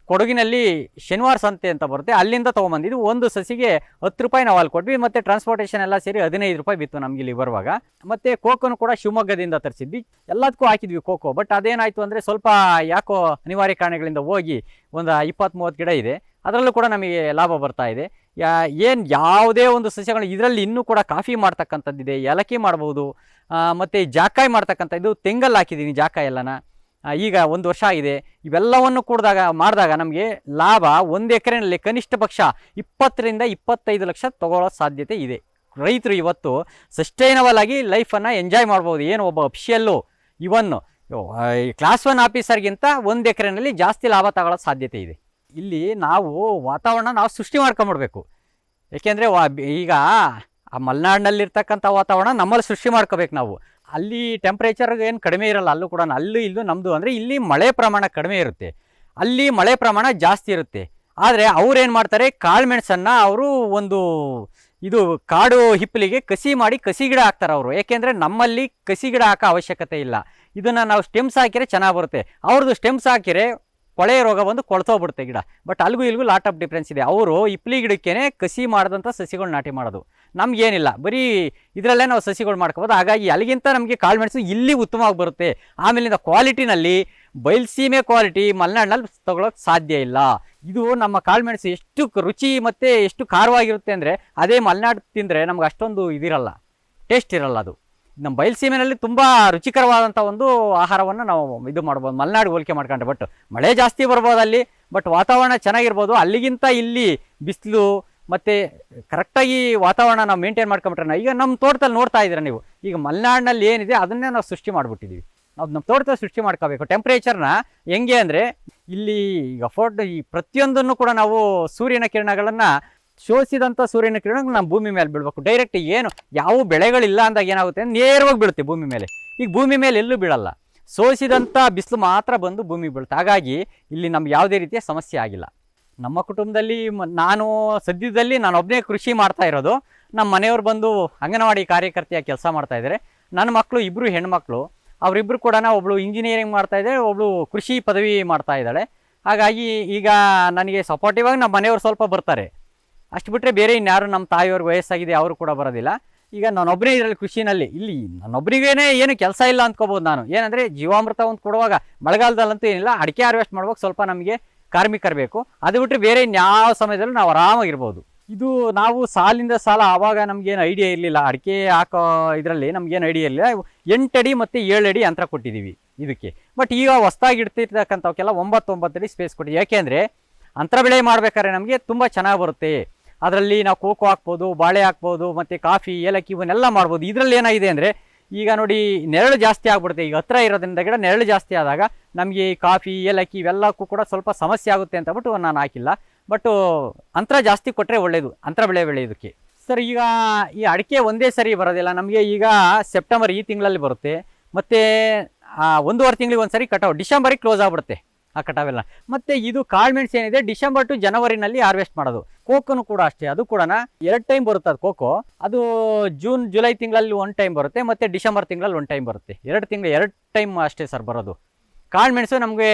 ಕೊಡಗಿನಲ್ಲಿ ಶನಿವಾರ ಸಂತೆ ಅಂತ ಬರುತ್ತೆ, ಅಲ್ಲಿಂದ ತೊಗೊಂಬಂದಿದ್ದು. ಒಂದು ಸಸಿಗೆ ₹10 ನಾವು ಅಲ್ಲಿ ಕೊಟ್ವಿ, ಮತ್ತು ಟ್ರಾನ್ಸ್ಪೋರ್ಟೇಷನ್ ಎಲ್ಲ ಸೇರಿ ₹15 ಬಿತ್ತು ನಮಗೆ ಇಲ್ಲಿ ಬರುವಾಗ. ಮತ್ತು ಕೋಕೋನು ಕೂಡ ಶಿವಮೊಗ್ಗದಿಂದ ತರಿಸಿದ್ವಿ. ಎಲ್ಲದಕ್ಕೂ ಹಾಕಿದ್ವಿ ಕೋಕೋ. ಬಟ್ ಅದೇನಾಯಿತು ಅಂದರೆ ಸ್ವಲ್ಪ ಯಾಕೋ ಅನಿವಾರ್ಯ ಕಾರಣಗಳಿಂದ ಹೋಗಿ ಒಂದು 20-30 ಗಿಡ ಇದೆ, ಅದರಲ್ಲೂ ಕೂಡ ನಮಗೆ ಲಾಭ ಬರ್ತಾ ಇದೆ. ಯಾವುದೇ ಒಂದು ಸಸ್ಯಗಳು ಇದರಲ್ಲಿ ಇನ್ನೂ ಕೂಡ ಕಾಫಿ ಮಾಡ್ತಕ್ಕಂಥದ್ದಿದೆ, ಏಲಕ್ಕಿ ಮಾಡ್ಬೋದು, ಮತ್ತು ಜಾಕಾಯಿ ಮಾಡ್ತಕ್ಕಂಥದ್ದು. ತೆಂಗಲ್ಲಿ ಹಾಕಿದ್ದೀನಿ ಜಾಕಾಯಿ ಎಲ್ಲನ, ಈಗ 1 ವರ್ಷ ಆಗಿದೆ. ಇವೆಲ್ಲವನ್ನು ಮಾಡಿದಾಗ ನಮಗೆ ಲಾಭ 1 ಎಕರೆನಲ್ಲಿ ಕನಿಷ್ಠ ಪಕ್ಷ 20-25 ಲಕ್ಷ ತಗೊಳ್ಳೋ ಸಾಧ್ಯತೆ ಇದೆ. ರೈತರು ಇವತ್ತು ಸಸ್ಟೈನಬಲ್ ಆಗಿ ಲೈಫನ್ನು ಎಂಜಾಯ್ ಮಾಡ್ಬೋದು. ಏನು ಒಬ್ಬ ಅಫಿಷಿಯಲ್ಲು ಇವನ್ನು ಕ್ಲಾಸ್ 1 ಆಫೀಸರ್ಗಿಂತ 1 ಎಕರೆನಲ್ಲಿ ಜಾಸ್ತಿ ಲಾಭ ತಗೊಳ್ಳೋ ಸಾಧ್ಯತೆ ಇದೆ. ಇಲ್ಲಿ ನಾವು ವಾತಾವರಣ ನಾವು ಸೃಷ್ಟಿ ಮಾಡ್ಕೊಂಬಿಡ್ಬೇಕು. ಏಕೆಂದರೆ ಈಗ ಆ ಮಲೆನಾಡಿನಲ್ಲಿರ್ತಕ್ಕಂಥ ವಾತಾವರಣ ನಮ್ಮಲ್ಲಿ ಸೃಷ್ಟಿ ಮಾಡ್ಕೋಬೇಕು ನಾವು. ಅಲ್ಲಿ ಟೆಂಪ್ರೇಚರ್ ಏನು ಕಡಿಮೆ ಇರಲ್ಲ, ಅಲ್ಲೂ ಕೂಡ ಇಲ್ಲೂ ನಮ್ಮದು ಅಂದರೆ ಇಲ್ಲಿ ಮಳೆ ಪ್ರಮಾಣ ಕಡಿಮೆ ಇರುತ್ತೆ, ಅಲ್ಲಿ ಮಳೆ ಪ್ರಮಾಣ ಜಾಸ್ತಿ ಇರುತ್ತೆ. ಆದರೆ ಅವ್ರೇನು ಮಾಡ್ತಾರೆ, ಕಾಳುಮೆಣಸನ್ನು ಅವರು ಒಂದು ಇದು ಕಾಡು ಹಿಪ್ಪಲಿಗೆ ಕಸಿ ಮಾಡಿ ಕಸಿ ಗಿಡ ಹಾಕ್ತಾರೆ ಅವರು. ಏಕೆಂದರೆ ನಮ್ಮಲ್ಲಿ ಕಸಿ ಗಿಡ ಹಾಕೋ ಅವಶ್ಯಕತೆ ಇಲ್ಲ. ಇದನ್ನು ನಾವು ಸ್ಟೆಮ್ಸ್ ಹಾಕಿದ್ರೆ ಚೆನ್ನಾಗಿ ಬರುತ್ತೆ. ಅವ್ರದ್ದು ಸ್ಟೆಮ್ಸ್ ಹಾಕಿದ್ರೆ ಕೊಳೆ ರೋಗ ಬಂದು ಕೊಳ್ತೋಗ್ಬಿಡುತ್ತೆ ಗಿಡ. ಬಟ್ ಅಲ್ಲಿಗೂ ಇಲ್ಲಿಗೂ ಲಾಟ್ ಆಫ್ ಡಿಫ್ರೆನ್ಸ್ ಇದೆ. ಅವರು ಹಿಪ್ಪಲಿ ಗಿಡಕ್ಕೇ ಕಸಿ ಮಾಡಿದಂಥ ಸಸಿಗಳು ನಾಟಿ ಮಾಡೋದು, ನಮಗೇನಿಲ್ಲ, ಬರೀ ಇದರಲ್ಲೇ ನಾವು ಸಸಿಗಳು ಮಾಡ್ಕೋಬೋದು. ಹಾಗಾಗಿ ಅಲ್ಲಿಗಿಂತ ನಮಗೆ ಕಾಳುಮೆಣಸು ಇಲ್ಲಿ ಉತ್ತಮವಾಗಿ ಬರುತ್ತೆ. ಆಮೇಲಿಂದ ಕ್ವಾಲಿಟಿನಲ್ಲಿ ಬಯಲುಸೀಮೆ ಕ್ವಾಲಿಟಿ ಮಲೆನಾಡಿನಲ್ಲಿ ತಗೊಳ್ಳೋಕೆ ಸಾಧ್ಯ ಇಲ್ಲ. ಇದು ನಮ್ಮ ಕಾಳುಮೆಣಸು ಎಷ್ಟು ರುಚಿ ಮತ್ತು ಎಷ್ಟು ಖಾರವಾಗಿರುತ್ತೆ ಅಂದರೆ ಅದೇ ಮಲೆನಾಡು ತಿಂದರೆ ನಮ್ಗೆ ಅಷ್ಟೊಂದು ಇದಿರಲ್ಲ, ಟೇಸ್ಟ್ ಇರಲ್ಲ. ಅದು ನಮ್ಮ ಬಯಲುಸೀಮೆನಲ್ಲಿ ತುಂಬ ರುಚಿಕರವಾದಂಥ ಒಂದು ಆಹಾರವನ್ನು ನಾವು ಇದು ಮಾಡ್ಬೋದು ಮಲೆನಾಡು ಹೋಲಿಕೆ ಮಾಡ್ಕೊಂಡ್ರೆ. ಬಟ್ ಮಳೆ ಜಾಸ್ತಿ ಬರ್ಬೋದು ಅಲ್ಲಿ, ಬಟ್ ವಾತಾವರಣ ಚೆನ್ನಾಗಿರ್ಬೋದು. ಅಲ್ಲಿಗಿಂತ ಇಲ್ಲಿ ಬಿಸಿಲು ಮತ್ತು ಕರೆಕ್ಟಾಗಿ ವಾತಾವರಣ ನಾವು ಮೇಂಟೈನ್ ಮಾಡ್ಕೊಂಬಿಟ್ರೆ, ಈಗ ನಮ್ಮ ತೋಟದಲ್ಲಿ ನೋಡ್ತಾ ಇದ್ದೀರ ನೀವು, ಈಗ ಮಲೆನಾಡಿನಲ್ಲಿ ಏನಿದೆ ಅದನ್ನೇ ನಾವು ಸೃಷ್ಟಿ ಮಾಡಿಬಿಟ್ಟಿದ್ದೀವಿ. ನಾವು ನಮ್ಮ ತೋಟದಲ್ಲಿ ಸೃಷ್ಟಿ ಮಾಡ್ಕೋಬೇಕು. ಟೆಂಪ್ರೇಚರ್ನ ಹೆಂಗೆ ಅಂದರೆ ಇಲ್ಲಿ ಈಗ ಈ ಪ್ರತಿಯೊಂದನ್ನು ಕೂಡ ನಾವು ಸೂರ್ಯನ ಕಿರಣಗಳನ್ನು ಶೋಷಿದಂಥ ಸೂರ್ಯನ ಕಿರಣಗಳು ನಮ್ಮ ಭೂಮಿ ಮೇಲೆ ಬೀಳಬೇಕು. ಡೈರೆಕ್ಟ್ ಏನು ಯಾವ ಬೆಳೆಗಳಿಲ್ಲ ಅಂದಾಗ ಏನಾಗುತ್ತೆ, ನೇರವಾಗಿ ಬೀಳುತ್ತೆ ಭೂಮಿ ಮೇಲೆ. ಈಗ ಭೂಮಿ ಮೇಲೆ ಎಲ್ಲೂ ಬೀಳಲ್ಲ, ಶೋಷಿದಂಥ ಬಿಸಿಲು ಮಾತ್ರ ಬಂದು ಭೂಮಿ ಬೀಳುತ್ತೆ. ಹಾಗಾಗಿ ಇಲ್ಲಿ ನಮ್ಗೆ ಯಾವುದೇ ರೀತಿಯ ಸಮಸ್ಯೆ ಆಗಿಲ್ಲ. ನಮ್ಮ ಕುಟುಂಬದಲ್ಲಿ ನಾನು ಸದ್ಯದಲ್ಲಿ ನಾನು ಒಬ್ಬನೇ ಕೃಷಿ ಮಾಡ್ತಾ ಇರೋದು. ನಮ್ಮ ಮನೆಯವರು ಬಂದು ಅಂಗನವಾಡಿ ಕಾರ್ಯಕರ್ತೆಯಾಗಿ ಕೆಲಸ ಮಾಡ್ತಾ ಇದ್ದಾರೆ. ನನ್ನ ಮಕ್ಕಳು 2 ಹೆಣ್ಮಕ್ಳು, ಅವರಿಬ್ಬರು ಕೂಡ ಒಬ್ಬಳು ಇಂಜಿನಿಯರಿಂಗ್ ಮಾಡ್ತಾ ಇದ್ದಾರೆ, ಒಬ್ಬಳು ಕೃಷಿ ಪದವಿ ಮಾಡ್ತಾ ಇದ್ದಾಳೆ. ಹಾಗಾಗಿ ಈಗ ನನಗೆ ಸಪೋರ್ಟಿವ್ ಆಗಿ ನಮ್ಮ ಮನೆಯವರು ಸ್ವಲ್ಪ ಬರ್ತಾರೆ. ಅಷ್ಟು ಬಿಟ್ಟರೆ ಬೇರೆ ಇನ್ಯಾರು ನಮ್ಮ ತಾಯಿಯವ್ರಿಗೆ ವಯಸ್ಸಾಗಿದೆ, ಅವರು ಕೂಡ ಬರೋದಿಲ್ಲ. ಈಗ ನಾನೊಬ್ಬನೇ ಇದರಲ್ಲಿ ಕೃಷಿನಲ್ಲಿ ಇಲ್ಲಿ ನನ್ನೊಬ್ಬರಿಗೇನೆ ಏನು ಕೆಲಸ ಇಲ್ಲ ಅಂದ್ಕೋಬೋದು ನಾನು. ಏನಂದರೆ ಜೀವಾಮೃತ ಒಂದು ಕೊಡುವಾಗ ಮಳೆಗಾಲದಲ್ಲಂತೂ ಏನಿಲ್ಲ, ಅಡಿಕೆ ಹಾರ್ವೆಸ್ಟ್ ಮಾಡುವಾಗ ಸ್ವಲ್ಪ ನಮಗೆ ಕಾರ್ಮಿಕರು ಬೇಕು. ಅದು ಬಿಟ್ಟರೆ ಬೇರೆ ಇನ್ಯಾವ ಸಮಯದಲ್ಲೂ ನಾವು ಆರಾಮಾಗಿರ್ಬೋದು. ಇದು ನಾವು ಸಾಲಿಂದ ಸಾಲ ಆವಾಗ ನಮ್ಗೇನು ಐಡಿಯಾ ಇರಲಿಲ್ಲ, ಅಡಿಕೆ ಹಾಕೋ ಇದರಲ್ಲಿ ನಮ್ಗೇನು ಐಡಿಯಾ ಇರಲಿಲ್ಲ. 8 ಅಡಿ ಮತ್ತು 7 ಅಡಿ ಅಂತರ ಕೊಟ್ಟಿದ್ದೀವಿ ಇದಕ್ಕೆ. ಬಟ್ ಈಗ ಹೊಸ್ದಾಗಿ ಇಡ್ತಿರ್ತಕ್ಕಂಥವಕ್ಕೆಲ್ಲ 9 ಅಡಿ ಸ್ಪೇಸ್ ಕೊಟ್ಟಿದ್ದೀವಿ. ಯಾಕೆಂದರೆ ಅಂತರ ಬೆಳೆ ಮಾಡ್ಬೇಕಾದ್ರೆ ನಮಗೆ ತುಂಬ ಚೆನ್ನಾಗಿ ಬರುತ್ತೆ. ಅದರಲ್ಲಿ ನಾವು ಕೋಕೋ ಹಾಕ್ಬೋದು, ಬಾಳೆ ಹಾಕ್ಬೋದು, ಮತ್ತು ಕಾಫಿ, ಏಲಕ್ಕಿ ಇವನ್ನೆಲ್ಲ ಮಾಡ್ಬೋದು. ಇದರಲ್ಲಿ ಏನಾಗಿದೆ ಅಂದರೆ ಈಗ ನೋಡಿ ನೆರಳು ಜಾಸ್ತಿ ಆಗ್ಬಿಡುತ್ತೆ. ಈಗ ಹತ್ರ ಇರೋದ್ರಿಂದ ಗಿಡ ನೆರಳು ಜಾಸ್ತಿ ಆದಾಗ ನಮಗೆ ಕಾಫಿ, ಏಲಕ್ಕಿ ಇವೆಲ್ಲಕ್ಕೂ ಕೂಡ ಸ್ವಲ್ಪ ಸಮಸ್ಯೆ ಆಗುತ್ತೆ ಅಂತ ಬಿಟ್ಟು ನಾನು ಹಾಕಿಲ್ಲ. ಬಟ್ ಅಂತರ ಜಾಸ್ತಿ ಕೊಟ್ಟರೆ ಒಳ್ಳೆಯದು ಅಂತರ ಬೆಳೆ ಬೆಳೆಯೋದಕ್ಕೆ. ಸರ್ ಈಗ ಈ ಅಡಿಕೆ ಒಂದೇ ಸರಿ ಬರೋದಿಲ್ಲ ನಮಗೆ. ಈಗ ಸೆಪ್ಟೆಂಬರ್ ಈ ತಿಂಗಳಲ್ಲಿ ಬರುತ್ತೆ, ಮತ್ತು 1.5 ತಿಂಗಳಿಗೆ ಒಂದು ಸರಿ ಕಟಾವು, ಡಿಸೆಂಬರಿಗೆ ಕ್ಲೋಸ್ ಆಗಿಬಿಡುತ್ತೆ ಆ ಕಟಾವೆಲ್ಲ. ಮತ್ತು ಇದು ಕಾಳುಮೆಣಸು ಏನಿದೆ ಡಿಸೆಂಬರ್ ಟು ಜನವರಿನಲ್ಲಿ ಹಾರ್ವೆಸ್ಟ್ ಮಾಡೋದು. ಕೋಕೋನು ಕೂಡ ಅಷ್ಟೇ, ಅದು ಕೂಡ 2 ಟೈಮ್ ಬರುತ್ತೆ. ಅದು ಕೋಕೋ ಅದು ಜೂನ್ ಜುಲೈ ತಿಂಗಳಲ್ಲಿ 1 ಟೈಮ್ ಬರುತ್ತೆ, ಮತ್ತು ಡಿಸೆಂಬರ್ ತಿಂಗಳಲ್ಲಿ 1 ಟೈಮ್ ಬರುತ್ತೆ. 2 ತಿಂಗಳು 2 ಟೈಮ್ ಅಷ್ಟೇ ಸರ್ ಬರೋದು. ಕಾಳುಮೆಣಸು ನಮಗೆ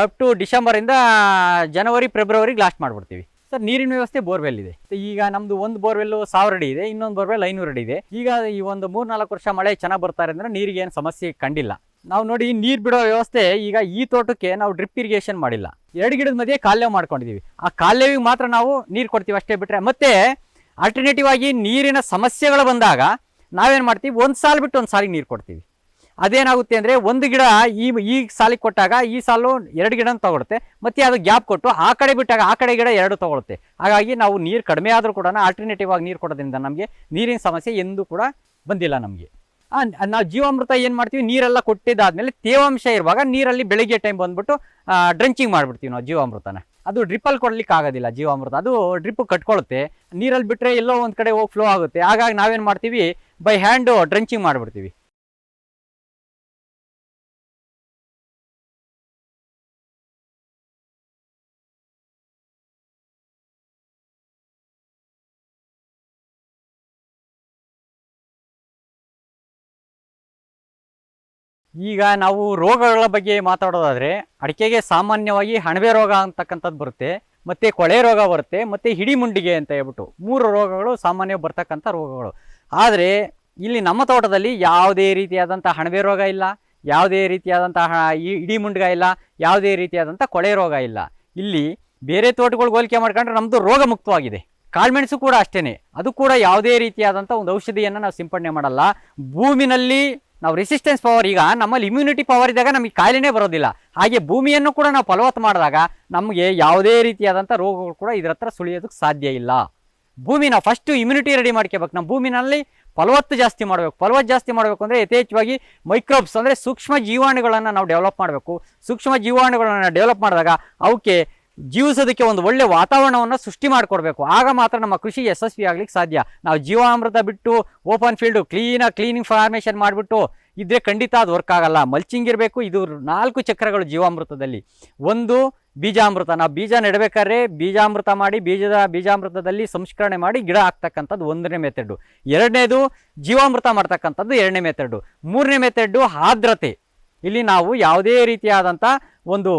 ಅಪ್ ಟು ಡಿಸೆಂಬರಿಂದ ಜನವರಿ ಫೆಬ್ರವರಿಗೆ ಲಾಸ್ಟ್ ಮಾಡಿಬಿಡ್ತೀವಿ ಸರ್. ನೀರಿನ ವ್ಯವಸ್ಥೆ ಬೋರ್ವೆಲ್ ಇದೆ. ಈಗ ನಮ್ಮದು ಒಂದು ಬೋರ್ವೆಲ್ಲು 1000 ಅಡಿ ಇದೆ, ಇನ್ನೊಂದು ಬೋರ್ವೆಲ್ 500 ಅಡಿ ಇದೆ. ಈಗ ಈ ಒಂದು 3-4 ವರ್ಷ ಮಳೆ ಚೆನ್ನಾಗಿ ಬರ್ತಾರೆ ಅಂದರೆ ನೀರಿಗೆ ಏನು ಸಮಸ್ಯೆ ಕಂಡಿಲ್ಲ. ನಾವು ನೋಡಿ ನೀರು ಬಿಡೋ ವ್ಯವಸ್ಥೆ ಈಗ ಈ ತೋಟಕ್ಕೆ ನಾವು ಡ್ರಿಪ್ ಇರಿಗೇಷನ್ ಮಾಡಿಲ್ಲ. 2 ಗಿಡದ ಮಧ್ಯೆ ಕಾಲುವೆ ಮಾಡ್ಕೊಂಡಿದ್ದೀವಿ. ಆ ಕಾಲುವೆಗೆ ಮಾತ್ರ ನಾವು ನೀರು ಕೊಡ್ತೀವಿ ಅಷ್ಟೇ ಬಿಟ್ಟರೆ. ಮತ್ತು ಆಲ್ಟರ್ನೇಟಿವ್ ಆಗಿ ನೀರಿನ ಸಮಸ್ಯೆಗಳು ಬಂದಾಗ ನಾವೇನು ಮಾಡ್ತೀವಿ, ಒಂದು ಸಾಲು ಬಿಟ್ಟು ಒಂದು ಸಾಲಿಗೆ ನೀರು ಕೊಡ್ತೀವಿ. ಅದೇನಾಗುತ್ತೆ ಅಂದರೆ ಒಂದು ಗಿಡ ಈ ಸಾಲಿಗೆ ಕೊಟ್ಟಾಗ ಈ ಸಾಲು 2 ಗಿಡನ ತಗೊಳುತ್ತೆ, ಮತ್ತು ಅದು ಗ್ಯಾಪ್ ಕೊಟ್ಟು ಆ ಕಡೆ ಬಿಟ್ಟಾಗ ಆ ಕಡೆ ಗಿಡ 2 ತಗೊಳುತ್ತೆ. ಹಾಗಾಗಿ ನಾವು ನೀರು ಕಡಿಮೆ ಆದರೂ ಕೂಡ ಆಲ್ಟರ್ನೇಟಿವ್ ಆಗಿ ನೀರು ಕೊಡೋದ್ರಿಂದ ನಮಗೆ ನೀರಿನ ಸಮಸ್ಯೆ ಎಂದೂ ಕೂಡ ಬಂದಿಲ್ಲ ನಮಗೆ. ನಾವು ಜೀವಾಮೃತ ಏನು ಮಾಡ್ತೀವಿ, ನೀರೆಲ್ಲ ಕೊಟ್ಟಿದ್ದಾದ್ಮೇಲೆ ತೇವಾಂಶ ಇರುವಾಗ ನೀರಲ್ಲಿ ಬೆಳಿಗ್ಗೆ ಟೈಮ್ ಬಂದುಬಿಟ್ಟು ಡ್ರಂಚಿಂಗ್ ಮಾಡಿಬಿಡ್ತೀವಿ ನಾವು ಜೀವಾಮೃತನ. ಅದು ಡ್ರಿಪ್ಪಲ್ಲಿ ಕೊಡ್ಲಿಕ್ಕೆ ಆಗೋದಿಲ್ಲ ಜೀವಾಮೃತ, ಅದು ಡ್ರಿಪ್ ಕಟ್ಕೊಳ್ಳುತ್ತೆ. ನೀರಲ್ಲಿ ಬಿಟ್ಟರೆ ಎಲ್ಲೋ ಒಂದು ಕಡೆ ಹೋಗಿ ಫ್ಲೋ ಆಗುತ್ತೆ. ಹಾಗಾಗಿ ನಾವೇನು ಮಾಡ್ತೀವಿ, ಬೈ ಹ್ಯಾಂಡು ಡ್ರಂಚಿಂಗ್ ಮಾಡಿಬಿಡ್ತೀವಿ. ಈಗ ನಾವು ರೋಗಗಳ ಬಗ್ಗೆ ಮಾತಾಡೋದಾದರೆ ಅಡಿಕೆಗೆ ಸಾಮಾನ್ಯವಾಗಿ ಅಣಬೆ ರೋಗ ಅಂತಕ್ಕಂಥದ್ದು ಬರುತ್ತೆ, ಮತ್ತು ಕೊಳೆ ರೋಗ ಬರುತ್ತೆ, ಮತ್ತು ಹಿಡಿಮುಂಡಿಗೆ ಅಂತ ಹೇಳ್ಬಿಟ್ಟು 3 ರೋಗಗಳು ಸಾಮಾನ್ಯವಾಗಿ ಬರ್ತಕ್ಕಂಥ ರೋಗಗಳು. ಆದರೆ ಇಲ್ಲಿ ನಮ್ಮ ತೋಟದಲ್ಲಿ ಯಾವುದೇ ರೀತಿಯಾದಂಥ ಅಣಬೆ ರೋಗ ಇಲ್ಲ, ಯಾವುದೇ ರೀತಿಯಾದಂತಹ ಹಿಡಿಮುಂಡಿಗೆ ಇಲ್ಲ, ಯಾವುದೇ ರೀತಿಯಾದಂಥ ಕೊಳೆ ರೋಗ ಇಲ್ಲ. ಇಲ್ಲಿ ಬೇರೆ ತೋಟಗಳಿಗೆ ಹೋಲಿಕೆ ಮಾಡ್ಕೊಂಡ್ರೆ ನಮ್ಮದು ರೋಗ ಮುಕ್ತವಾಗಿದೆ. ಕಾಳುಮೆಣಸು ಕೂಡ ಅಷ್ಟೇ, ಅದು ಕೂಡ ಯಾವುದೇ ರೀತಿಯಾದಂಥ ಒಂದು ಔಷಧಿಯನ್ನು ನಾವು ಸಿಂಪಡಣೆ ಮಾಡಲ್ಲ. ಭೂಮಿನಲ್ಲಿ ನಾವು ರೆಸಿಸ್ಟೆನ್ಸ್ ಪವರ್, ಈಗ ನಮ್ಮಲ್ಲಿ ಇಮ್ಯುನಿಟಿ ಪವರ್ ಇದ್ದಾಗ ನಮಗೆ ಕಾಯಿಲೆನೇ ಬರೋದಿಲ್ಲ. ಹಾಗೆ ಭೂಮಿಯನ್ನು ಕೂಡ ನಾವು ಫಲವತ್ತು ಮಾಡಿದಾಗ ನಮಗೆ ಯಾವುದೇ ರೀತಿಯಾದಂಥ ರೋಗಗಳು ಕೂಡ ಇದ್ರ ಹತ್ರ ಸುಳಿಯೋದಕ್ಕೆ ಸಾಧ್ಯ ಇಲ್ಲ. ಭೂಮಿ ನಾವು ಫಸ್ಟು ಇಮ್ಯುನಿಟಿ ರೆಡಿ ಮಾಡ್ಕೋಬೇಕು. ನಮ್ಮ ಭೂಮಿನಲ್ಲಿ ಫಲವತ್ತು ಜಾಸ್ತಿ ಮಾಡಬೇಕು. ಫಲವತ್ತು ಜಾಸ್ತಿ ಮಾಡಬೇಕು ಅಂದರೆ ಯಥೇಚ್ಛವಾಗಿ ಮೈಕ್ರೋಬ್ಸ್ ಅಂದರೆ ಸೂಕ್ಷ್ಮ ಜೀವಾಣುಗಳನ್ನು ನಾವು ಡೆವಲಪ್ ಮಾಡಬೇಕು. ಸೂಕ್ಷ್ಮ ಜೀವಾಣುಗಳನ್ನು ಡೆವಲಪ್ ಮಾಡಿದಾಗ ಅವಕ್ಕೆ ಜೀವಿಸೋದಕ್ಕೆ ಒಂದು ಒಳ್ಳೆ ವಾತಾವರಣವನ್ನು ಸೃಷ್ಟಿ ಮಾಡಿಕೊಡ್ಬೇಕು. ಆಗ ಮಾತ್ರ ನಮ್ಮ ಕೃಷಿ ಯಶಸ್ವಿ ಆಗ್ಲಿಕ್ಕೆ ಸಾಧ್ಯ. ನಾವು ಜೀವಾಮೃತ ಬಿಟ್ಟು ಓಪನ್ ಫೀಲ್ಡು ಕ್ಲೀನಿಂಗ್ ಫಾರ್ಮೇಷನ್ ಮಾಡಿಬಿಟ್ಟು ಇದ್ರೆ ಖಂಡಿತ ಅದು ವರ್ಕ್ ಆಗಲ್ಲ. ಮಲ್ಚಿಂಗ್ ಇರಬೇಕು. ಇದು 4 ಚಕ್ರಗಳು ಜೀವಾಮೃತದಲ್ಲಿ. ಒಂದು ಬೀಜಾಮೃತ, ನಾವು ಬೀಜ ನೆಡಬೇಕಾದ್ರೆ ಬೀಜಾಮೃತ ಮಾಡಿ ಬೀಜಾಮೃತದಲ್ಲಿ ಸಂಸ್ಕರಣೆ ಮಾಡಿ ಗಿಡ ಹಾಕ್ತಕ್ಕಂಥದ್ದು 1ನೇ ಮೆಥಡು. 2ನೇದು ಜೀವಾಮೃತ ಮಾಡ್ತಕ್ಕಂಥದ್ದು 2ನೇ ಮೆಥಡು. 3ನೇ ಮೆಥಡು ಆರ್ದ್ರತೆ. ಇಲ್ಲಿ ನಾವು ಯಾವುದೇ ರೀತಿಯಾದಂಥ ಒಂದು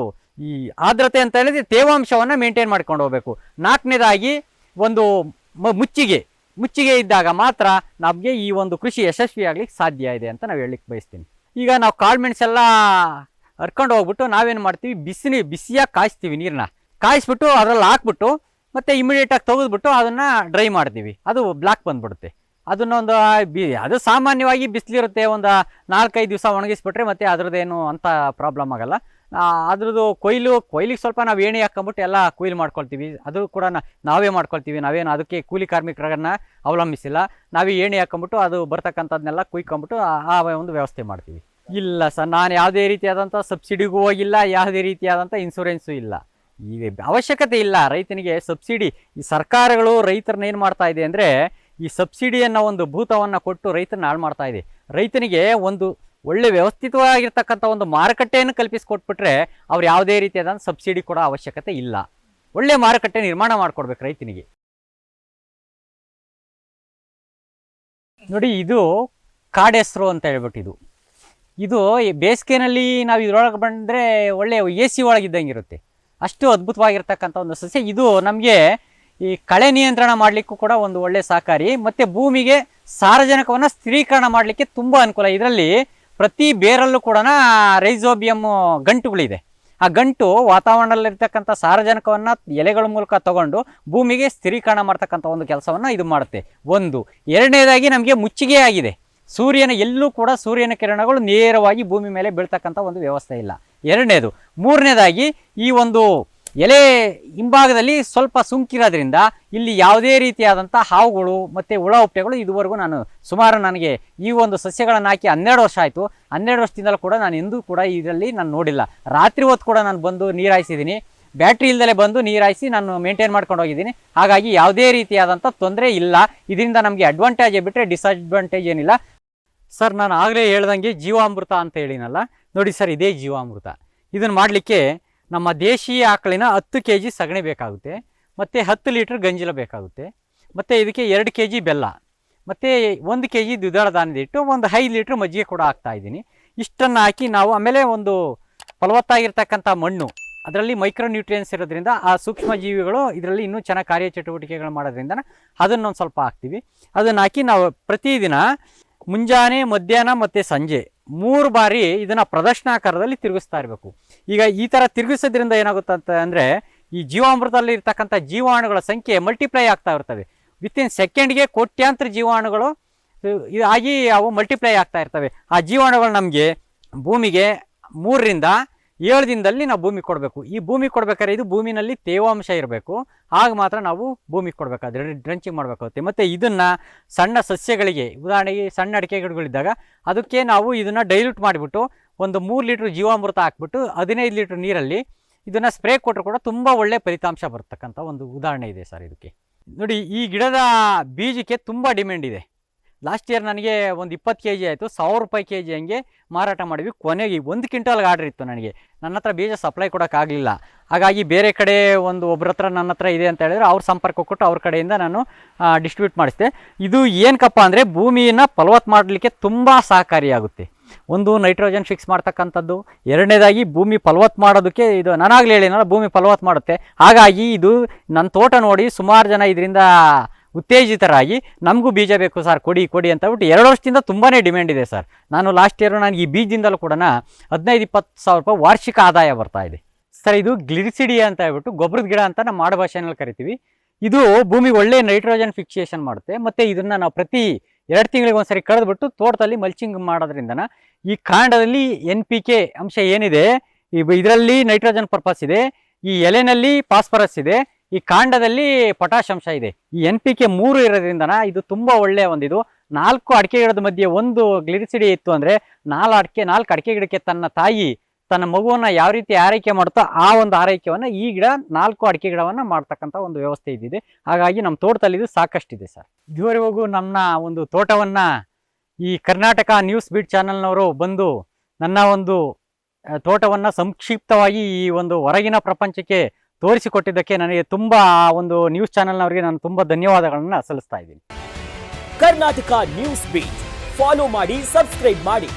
ಈ ಆರ್ದ್ರತೆ ಅಂತ ಹೇಳಿದ್ರೆ ತೇವಾಂಶವನ್ನು ಮೇಂಟೈನ್ ಮಾಡ್ಕೊಂಡು ಹೋಗಬೇಕು. 4ನೇದಾಗಿ ಒಂದು ಮುಚ್ಚಿಗೆ ಇದ್ದಾಗ ಮಾತ್ರ ನಮಗೆ ಈ ಒಂದು ಕೃಷಿ ಯಶಸ್ವಿ ಆಗ್ಲಿಕ್ಕೆ ಸಾಧ್ಯ ಇದೆ ಅಂತ ನಾವು ಹೇಳಲಿಕ್ಕೆ ಬಯಸ್ತೀನಿ. ಈಗ ನಾವು ಕಾಳುಮೆಣಸೆಲ್ಲ ಹರ್ಕೊಂಡು ಹೋಗ್ಬಿಟ್ಟು ನಾವೇನು ಮಾಡ್ತೀವಿ, ಬಿಸಿಯಾಗಿ ಕಾಯಿಸ್ತೀವಿ. ನೀರನ್ನ ಕಾಯಿಸ್ಬಿಟ್ಟು ಅದರಲ್ಲಿ ಹಾಕ್ಬಿಟ್ಟು ಮತ್ತು ಇಮಿಡಿಯೇಟಾಗಿ ತೆಗೆದ್ಬಿಟ್ಟು ಅದನ್ನು ಡ್ರೈ ಮಾಡ್ತೀವಿ. ಅದು ಬ್ಲ್ಯಾಕ್ ಬಂದುಬಿಡುತ್ತೆ. ಅದನ್ನೊಂದು ಅದು ಸಾಮಾನ್ಯವಾಗಿ ಬಿಸಿಲಿರುತ್ತೆ, ಒಂದು 4-5 ದಿವಸ ಒಣಗಿಸ್ಬಿಟ್ರೆ ಮತ್ತು ಅದ್ರದ್ದೇನು ಅಂಥ ಪ್ರಾಬ್ಲಮ್ ಆಗೋಲ್ಲ. ಅದ್ರದ್ದು ಕೊಯ್ಲಿಗೆ ಸ್ವಲ್ಪ ನಾವು ಎಣ್ಣೆ ಹಾಕ್ಕೊಂಬಿಟ್ಟು ಎಲ್ಲ ಕೊಯ್ಲು ಮಾಡ್ಕೊಳ್ತೀವಿ. ಅದು ಕೂಡ ನಾವೇ ಮಾಡ್ಕೊಳ್ತೀವಿ. ನಾವೇನು ಅದಕ್ಕೆ ಕೂಲಿ ಕಾರ್ಮಿಕರನ್ನ ಅವಲಂಬಿಸಿಲ್ಲ. ನಾವೇ ಎಣ್ಣೆ ಹಾಕ್ಕೊಂಬಿಟ್ಟು ಅದು ಬರ್ತಕ್ಕಂಥದ್ದನ್ನೆಲ್ಲ ಕುಯ್ಕೊಂಬಿಟ್ಟು ಆ ಒಂದು ವ್ಯವಸ್ಥೆ ಮಾಡ್ತೀವಿ. ಇಲ್ಲ ಸರ್, ನಾನು ಯಾವುದೇ ರೀತಿಯಾದಂಥ ಸಬ್ಸಿಡಿಗೂ ಹೋಗಿಲ್ಲ, ಯಾವುದೇ ರೀತಿಯಾದಂಥ ಇನ್ಶೂರೆನ್ಸು ಇಲ್ಲ. ಈಗ ಅವಶ್ಯಕತೆ ಇಲ್ಲ ರೈತನಿಗೆ ಸಬ್ಸಿಡಿ. ಈ ಸರ್ಕಾರಗಳು ರೈತರನ್ನ ಏನು ಮಾಡ್ತಾ ಇದೆ ಅಂದರೆ, ಈ ಸಬ್ಸಿಡಿಯನ್ನು ಒಂದು ಭೂತವನ್ನು ಕೊಟ್ಟು ರೈತರನ್ನ ಹಾಳು ಮಾಡ್ತಾ ಇದೆ. ರೈತನಿಗೆ ಒಂದು ಒಳ್ಳೆ ವ್ಯವಸ್ಥಿತವಾಗಿರ್ತಕ್ಕಂಥ ಒಂದು ಮಾರುಕಟ್ಟೆಯನ್ನು ಕಲ್ಪಿಸಿಕೊಟ್ಬಿಟ್ರೆ ಅವ್ರು ಯಾವುದೇ ರೀತಿಯಾದ ಸಬ್ಸಿಡಿ ಕೊಡೋ ಅವಶ್ಯಕತೆ ಇಲ್ಲ. ಒಳ್ಳೆ ಮಾರುಕಟ್ಟೆ ನಿರ್ಮಾಣ ಮಾಡಿಕೊಡ್ಬೇಕು ರೈತನಿಗೆ. ನೋಡಿ, ಇದು ಕಾಡೆಸರು ಅಂತ ಹೇಳ್ಬಿಟ್ಟು ಇದು ಬೇಸಿಗೆನಲ್ಲಿ ನಾವು ಇದರೊಳಗೆ ಬಂದರೆ ಒಳ್ಳೆ AC ಒಳಗಿದ್ದಂಗೆ ಇರುತ್ತೆ. ಅಷ್ಟು ಅದ್ಭುತವಾಗಿರ್ತಕ್ಕಂಥ ಒಂದು ಸಸ್ಯ ಇದು. ನಮಗೆ ಈ ಕಳೆ ನಿಯಂತ್ರಣ ಮಾಡಲಿಕ್ಕೂ ಕೂಡ ಒಂದು ಒಳ್ಳೆ ಸಹಕಾರಿ, ಮತ್ತು ಭೂಮಿಗೆ ಸಾರಜನಕವನ್ನು ಸ್ಥಿರೀಕರಣ ಮಾಡಲಿಕ್ಕೆ ತುಂಬ ಅನುಕೂಲ. ಇದರಲ್ಲಿ ಪ್ರತಿ ಬೇರಲ್ಲೂ ಕೂಡ ರೈಸೋಬಿಯಮ್ ಗಂಟುಗಳಿದೆ. ಆ ಗಂಟು ವಾತಾವರಣದಲ್ಲಿರ್ತಕ್ಕಂಥ ಸಾರಜನಕವನ್ನು ಎಲೆಗಳ ಮೂಲಕ ತಗೊಂಡು ಭೂಮಿಗೆ ಸ್ಥಿರೀಕರಣ ಮಾಡ್ತಕ್ಕಂಥ ಒಂದು ಕೆಲಸವನ್ನು ಇದು ಮಾಡುತ್ತೆ. ಒಂದು. ಎರಡನೇದಾಗಿ ನಮಗೆ ಮುಚ್ಚಿಗೆ ಆಗಿದೆ. ಸೂರ್ಯನ ಎಲ್ಲೂ ಕೂಡ ಸೂರ್ಯನ ಕಿರಣಗಳು ನೇರವಾಗಿ ಭೂಮಿ ಮೇಲೆ ಬೀಳ್ತಕ್ಕಂಥ ಒಂದು ವ್ಯವಸ್ಥೆ ಇಲ್ಲ. ಎರಡನೇದು. ಮೂರನೇದಾಗಿ ಈ ಒಂದು ಎಲೆ ಹಿಂಭಾಗದಲ್ಲಿ ಸ್ವಲ್ಪ ಸುಂಕಿರೋದ್ರಿಂದ ಇಲ್ಲಿ ಯಾವುದೇ ರೀತಿಯಾದಂಥ ಹಾವುಗಳು ಮತ್ತು ಹುಳ ಹುಪ್ಪಟೆಗಳು ಇದುವರೆಗೂ ನನಗೆ ಈ ಒಂದು ಸಸ್ಯಗಳನ್ನು ಹಾಕಿ 12 ವರ್ಷ ಆಯಿತು. 12 ವರ್ಷದಿಂದಲೂ ಕೂಡ ನಾನು ಎಂದೂ ಕೂಡ ಇದರಲ್ಲಿ ನಾನು ನೋಡಿಲ್ಲ. ರಾತ್ರಿ ಹೊತ್ತು ಕೂಡ ನಾನು ಬಂದು ನೀರು ಹಾಯಿಸಿದ್ದೀನಿ. ಬ್ಯಾಟ್ರಿ ಇಲ್ದಲೇ ಬಂದು ನೀರು ಹಾಯಿಸಿ ನಾನು ಮೇಂಟೈನ್ ಮಾಡ್ಕೊಂಡು ಹೋಗಿದ್ದೀನಿ. ಹಾಗಾಗಿ ಯಾವುದೇ ರೀತಿಯಾದಂಥ ತೊಂದರೆ ಇಲ್ಲ. ಇದರಿಂದ ನಮಗೆ ಅಡ್ವಾಂಟೇಜ್ ಬಿಟ್ಟರೆ ಡಿಸ್ಅಡ್ವಾಂಟೇಜ್ ಏನಿಲ್ಲ. ಸರ್, ನಾನು ಆಗಲೇ ಹೇಳ್ದಂಗೆ ಜೀವಾಮೃತ ಅಂತ ಹೇಳಿನಲ್ಲ, ನೋಡಿ ಸರ್, ಇದೇ ಜೀವಾಮೃತ. ಇದನ್ನು ಮಾಡಲಿಕ್ಕೆ ನಮ್ಮ ದೇಶೀಯ ಆಕಳಿನ 10 kg ಸಗಣಿ ಬೇಕಾಗುತ್ತೆ, ಮತ್ತು 10 ಲೀಟ್ರ್ ಗಂಜಲ ಬೇಕಾಗುತ್ತೆ, ಮತ್ತು ಇದಕ್ಕೆ 2 kg ಬೆಲ್ಲ, ಮತ್ತು 1 kg ದ್ವಿದಳ ಧಾನ್ಯದ ಹಿಟ್ಟು, ಒಂದು 5 ಲೀಟ್ರ್ ಮಜ್ಜಿಗೆ ಕೂಡ ಹಾಕ್ತಾಯಿದ್ದೀನಿ. ಇಷ್ಟನ್ನು ಹಾಕಿ ನಾವು ಆಮೇಲೆ ಒಂದು ಫಲವತ್ತಾಗಿರ್ತಕ್ಕಂಥ ಮಣ್ಣು, ಅದರಲ್ಲಿ ಮೈಕ್ರೋ ನ್ಯೂಟ್ರಿಯನ್ಸ್ ಇರೋದ್ರಿಂದ ಆ ಸೂಕ್ಷ್ಮ ಜೀವಿಗಳು ಇದರಲ್ಲಿ ಇನ್ನೂ ಚೆನ್ನಾಗಿ ಕಾರ್ಯಚಟುವಟಿಕೆಗಳು ಮಾಡೋದ್ರಿಂದ ಅದನ್ನೊಂದು ಸ್ವಲ್ಪ ಹಾಕ್ತೀವಿ. ಅದನ್ನು ಹಾಕಿ ನಾವು ಪ್ರತಿದಿನ ಮುಂಜಾನೆ, ಮಧ್ಯಾಹ್ನ ಮತ್ತು ಸಂಜೆ 3 ಬಾರಿ ಇದನ್ನು ಪ್ರದಕ್ಷಿಣಾಕಾರದಲ್ಲಿ ತಿರುಗಿಸ್ತಾ ಇರಬೇಕು. ಈಗ ಈ ಥರ ತಿರುಗಿಸೋದ್ರಿಂದ ಏನಾಗುತ್ತೆ ಅಂದರೆ ಈ ಜೀವಾಮೃತದಲ್ಲಿ ಇರ್ತಕ್ಕಂಥ ಜೀವಾಣುಗಳ ಸಂಖ್ಯೆ ಮಲ್ಟಿಪ್ಲೈ ಆಗ್ತಾ ಇರ್ತವೆ. ವಿತಿನ್ ಸೆಕೆಂಡ್ಗೆ ಕೋಟ್ಯಾಂತರ ಜೀವಾಣುಗಳು ಆಗಿ ಅವು ಮಲ್ಟಿಪ್ಲೈ ಆಗ್ತಾ ಇರ್ತವೆ. ಆ ಜೀವಾಣುಗಳು ನಮಗೆ ಭೂಮಿಗೆ 3 ರಿಂದ 7 ದಿನದಲ್ಲಿ ನಾವು ಭೂಮಿ ಕೊಡಬೇಕು. ಈ ಭೂಮಿ ಕೊಡ್ಬೇಕಾದ್ರೆ ಇದು ಭೂಮಿನಲ್ಲಿ ತೇವಾಂಶ ಇರಬೇಕು, ಆಗ ಮಾತ್ರ ನಾವು ಭೂಮಿ ಕೊಡಬೇಕಾದ್ರೆ ಡ್ರಂಚಿಂಗ್ ಮಾಡಬೇಕಾಗುತ್ತೆ. ಮತ್ತು ಇದನ್ನು ಸಣ್ಣ ಸಸ್ಯಗಳಿಗೆ, ಉದಾಹರಣೆಗೆ ಸಣ್ಣ ಅಡಿಕೆ ಗಿಡಗಳಿದ್ದಾಗ ಅದಕ್ಕೆ ನಾವು ಇದನ್ನು ಡೈಲ್ಯೂಟ್ ಮಾಡಿಬಿಟ್ಟು ಒಂದು 3 ಲೀಟ್ರ್ ಜೀವಾಮೃತ ಹಾಕ್ಬಿಟ್ಟು 15 ಲೀಟ್ರ್ ನೀರಲ್ಲಿ ಇದನ್ನು ಸ್ಪ್ರೇ ಕೊಟ್ಟರು ಕೂಡ ತುಂಬ ಒಳ್ಳೆಯ ಫಲಿತಾಂಶ ಬರ್ತಕ್ಕಂಥ ಒಂದು ಉದಾಹರಣೆ ಇದೆ ಸರ್. ಇದಕ್ಕೆ ನೋಡಿ, ಈ ಗಿಡದ ಬೀಜಕ್ಕೆ ತುಂಬ ಡಿಮ್ಯಾಂಡ್ ಇದೆ. ಲಾಸ್ಟ್ ಇಯರ್ ನನಗೆ ಒಂದು 20 kg ಆಯಿತು, 1000 ರೂಪಾಯಿ kg ಹಂಗೆ ಮಾರಾಟ ಮಾಡಿದ್ವಿ. ಕೊನೆಗೆ 1 ಕ್ವಿಂಟಲ್ಗೆ ಆರ್ಡರ್ ಇತ್ತು ನನಗೆ. ನನ್ನ ಹತ್ರ ಬೀಜ ಸಪ್ಲೈ ಕೊಡೋಕ್ಕಾಗಲಿಲ್ಲ. ಹಾಗಾಗಿ ಬೇರೆ ಕಡೆ ಒಬ್ಬರ ಹತ್ರ ನನ್ನ ಹತ್ರ ಇದೆ ಅಂತ ಹೇಳಿದ್ರೆ ಅವ್ರ ಸಂಪರ್ಕ ಕೊಟ್ಟು ಅವ್ರ ಕಡೆಯಿಂದ ನಾನು ಡಿಸ್ಟ್ರಿಬ್ಯೂಟ್ ಮಾಡಿಸಿದೆ. ಇದು ಏನಕ್ಕಪ್ಪ ಅಂದರೆ ಭೂಮಿಯನ್ನು ಫಲವತ್ತು ಮಾಡಲಿಕ್ಕೆ ತುಂಬ ಸಹಕಾರಿಯಾಗುತ್ತೆ. ಒಂದು, ನೈಟ್ರೋಜನ್ ಫಿಕ್ಸ್ ಮಾಡ್ತಕ್ಕಂಥದ್ದು. ಎರಡನೇದಾಗಿ ಭೂಮಿ ಫಲವತ್ತು ಮಾಡೋದಕ್ಕೆ ಇದು ನಾನಾಗಲೇ ಹೇಳಿನಲ್ಲ, ಭೂಮಿ ಫಲವತ್ತು ಮಾಡುತ್ತೆ. ಹಾಗಾಗಿ ಇದು ನನ್ನ ತೋಟ ನೋಡಿ ಸುಮಾರು ಜನ ಇದರಿಂದ ಉತ್ತೇಜಿತರಾಗಿ ನಮಗೂ ಬೀಜ ಬೇಕು ಸರ್, ಕೊಡಿ ಅಂತ ಬಿಟ್ಟು 2 ವರ್ಷದಿಂದ ತುಂಬಾ ಡಿಮ್ಯಾಂಡ್ ಇದೆ ಸರ್. ನಾನು ಲಾಸ್ಟ್ ಇಯರ್ ನನಗೆ ಈ ಬೀಜದಿಂದಲೂ ಕೂಡ 15-20 ಸಾವಿರ ರೂಪಾಯಿ ವಾರ್ಷಿಕ ಆದಾಯ ಬರ್ತಾ ಇದೆ ಸರ್. ಇದು ಗ್ಲಿರಿಸಿಡಿಯಾ ಅಂತ ಹೇಳ್ಬಿಟ್ಟು ಗೊಬ್ಬರದ ಗಿಡ ಅಂತ ನಮ್ಮ ಮಾಡ ಭಾಷೆಯಲ್ಲಿ ಕರಿತೀವಿ. ಇದು ಭೂಮಿಗೆ ಒಳ್ಳೆ ನೈಟ್ರೋಜನ್ ಫಿಕ್ಸೇಷನ್ ಮಾಡುತ್ತೆ. ಮತ್ತು ಇದನ್ನು ನಾವು ಪ್ರತಿ 2 ತಿಂಗಳಿಗೆ ಒಂದ್ಸರಿ ಕಳೆದ್ಬಿಟ್ಟು ತೋಟದಲ್ಲಿ ಮಲ್ಚಿಂಗ್ ಮಾಡೋದ್ರಿಂದ ಈ ಕಾಂಡದಲ್ಲಿ NPK ಅಂಶ ಏನಿದೆ, ಇದರಲ್ಲಿ ನೈಟ್ರೋಜನ್ ಪರ್ಪಸ್ ಇದೆ, ಈ ಎಲೆನಲ್ಲಿ ಫಾಸ್ಫರಸ್ ಇದೆ, ಈ ಕಾಂಡದಲ್ಲಿ ಪೊಟ್ಯಾಷ್ ಅಂಶ ಇದೆ. ಈ NPK 3 ಇರೋದ್ರಿಂದ ಇದು ತುಂಬ ಒಳ್ಳೆಯ ಇದು. 4 ಅಡಿಕೆ ಗಿಡದ ಮಧ್ಯೆ ಒಂದು ಗ್ಲಿರಿಸಿಡಿ ಇತ್ತು ಅಂದರೆ 4 ಅಡಿಕೆ ಗಿಡಕ್ಕೆ ತನ್ನ ತಾಯಿ ತನ್ನ ಮಗುವನ್ನು ಯಾವ ರೀತಿ ಆರೈಕೆ ಮಾಡುತ್ತೋ ಆ ಒಂದು ಆರೈಕೆಯನ್ನು ಈ ಗಿಡ 4 ಅಡಿಕೆ ಗಿಡವನ್ನು ಮಾಡ್ತಕ್ಕಂಥ ಒಂದು ವ್ಯವಸ್ಥೆ ಇದ್ದಿದೆ. ಹಾಗಾಗಿ ನಮ್ಮ ತೋಟದಲ್ಲಿ ಇದು ಸಾಕಷ್ಟಿದೆ ಸರ್. ಇದುವರೆಗೂ ನಮ್ಮ ಒಂದು ತೋಟವನ್ನು ಈ ಕರ್ನಾಟಕ ನ್ಯೂಸ್ ಬೀಟ್ ಚಾನಲ್ನವರು ಬಂದು ನನ್ನ ಒಂದು ತೋಟವನ್ನು ಸಂಕ್ಷಿಪ್ತವಾಗಿ ಈ ಒಂದು ಹೊರಗಿನ ಪ್ರಪಂಚಕ್ಕೆ ತೋರಿಸಿಕೊಟ್ಟಿದ್ದಕ್ಕೆ ನನಗೆ ತುಂಬ ಒಂದು ನ್ಯೂಸ್ ಚಾನೆಲ್ನವರಿಗೆ ನಾನು ತುಂಬ ಧನ್ಯವಾದಗಳನ್ನು ಸಲ್ಲಿಸ್ತಾ ಇದ್ದೀನಿ. ಕರ್ನಾಟಕ ನ್ಯೂಸ್ ಬೀಟ್ ಫಾಲೋ ಮಾಡಿ, ಸಬ್ಸ್ಕ್ರೈಬ್ ಮಾಡಿ.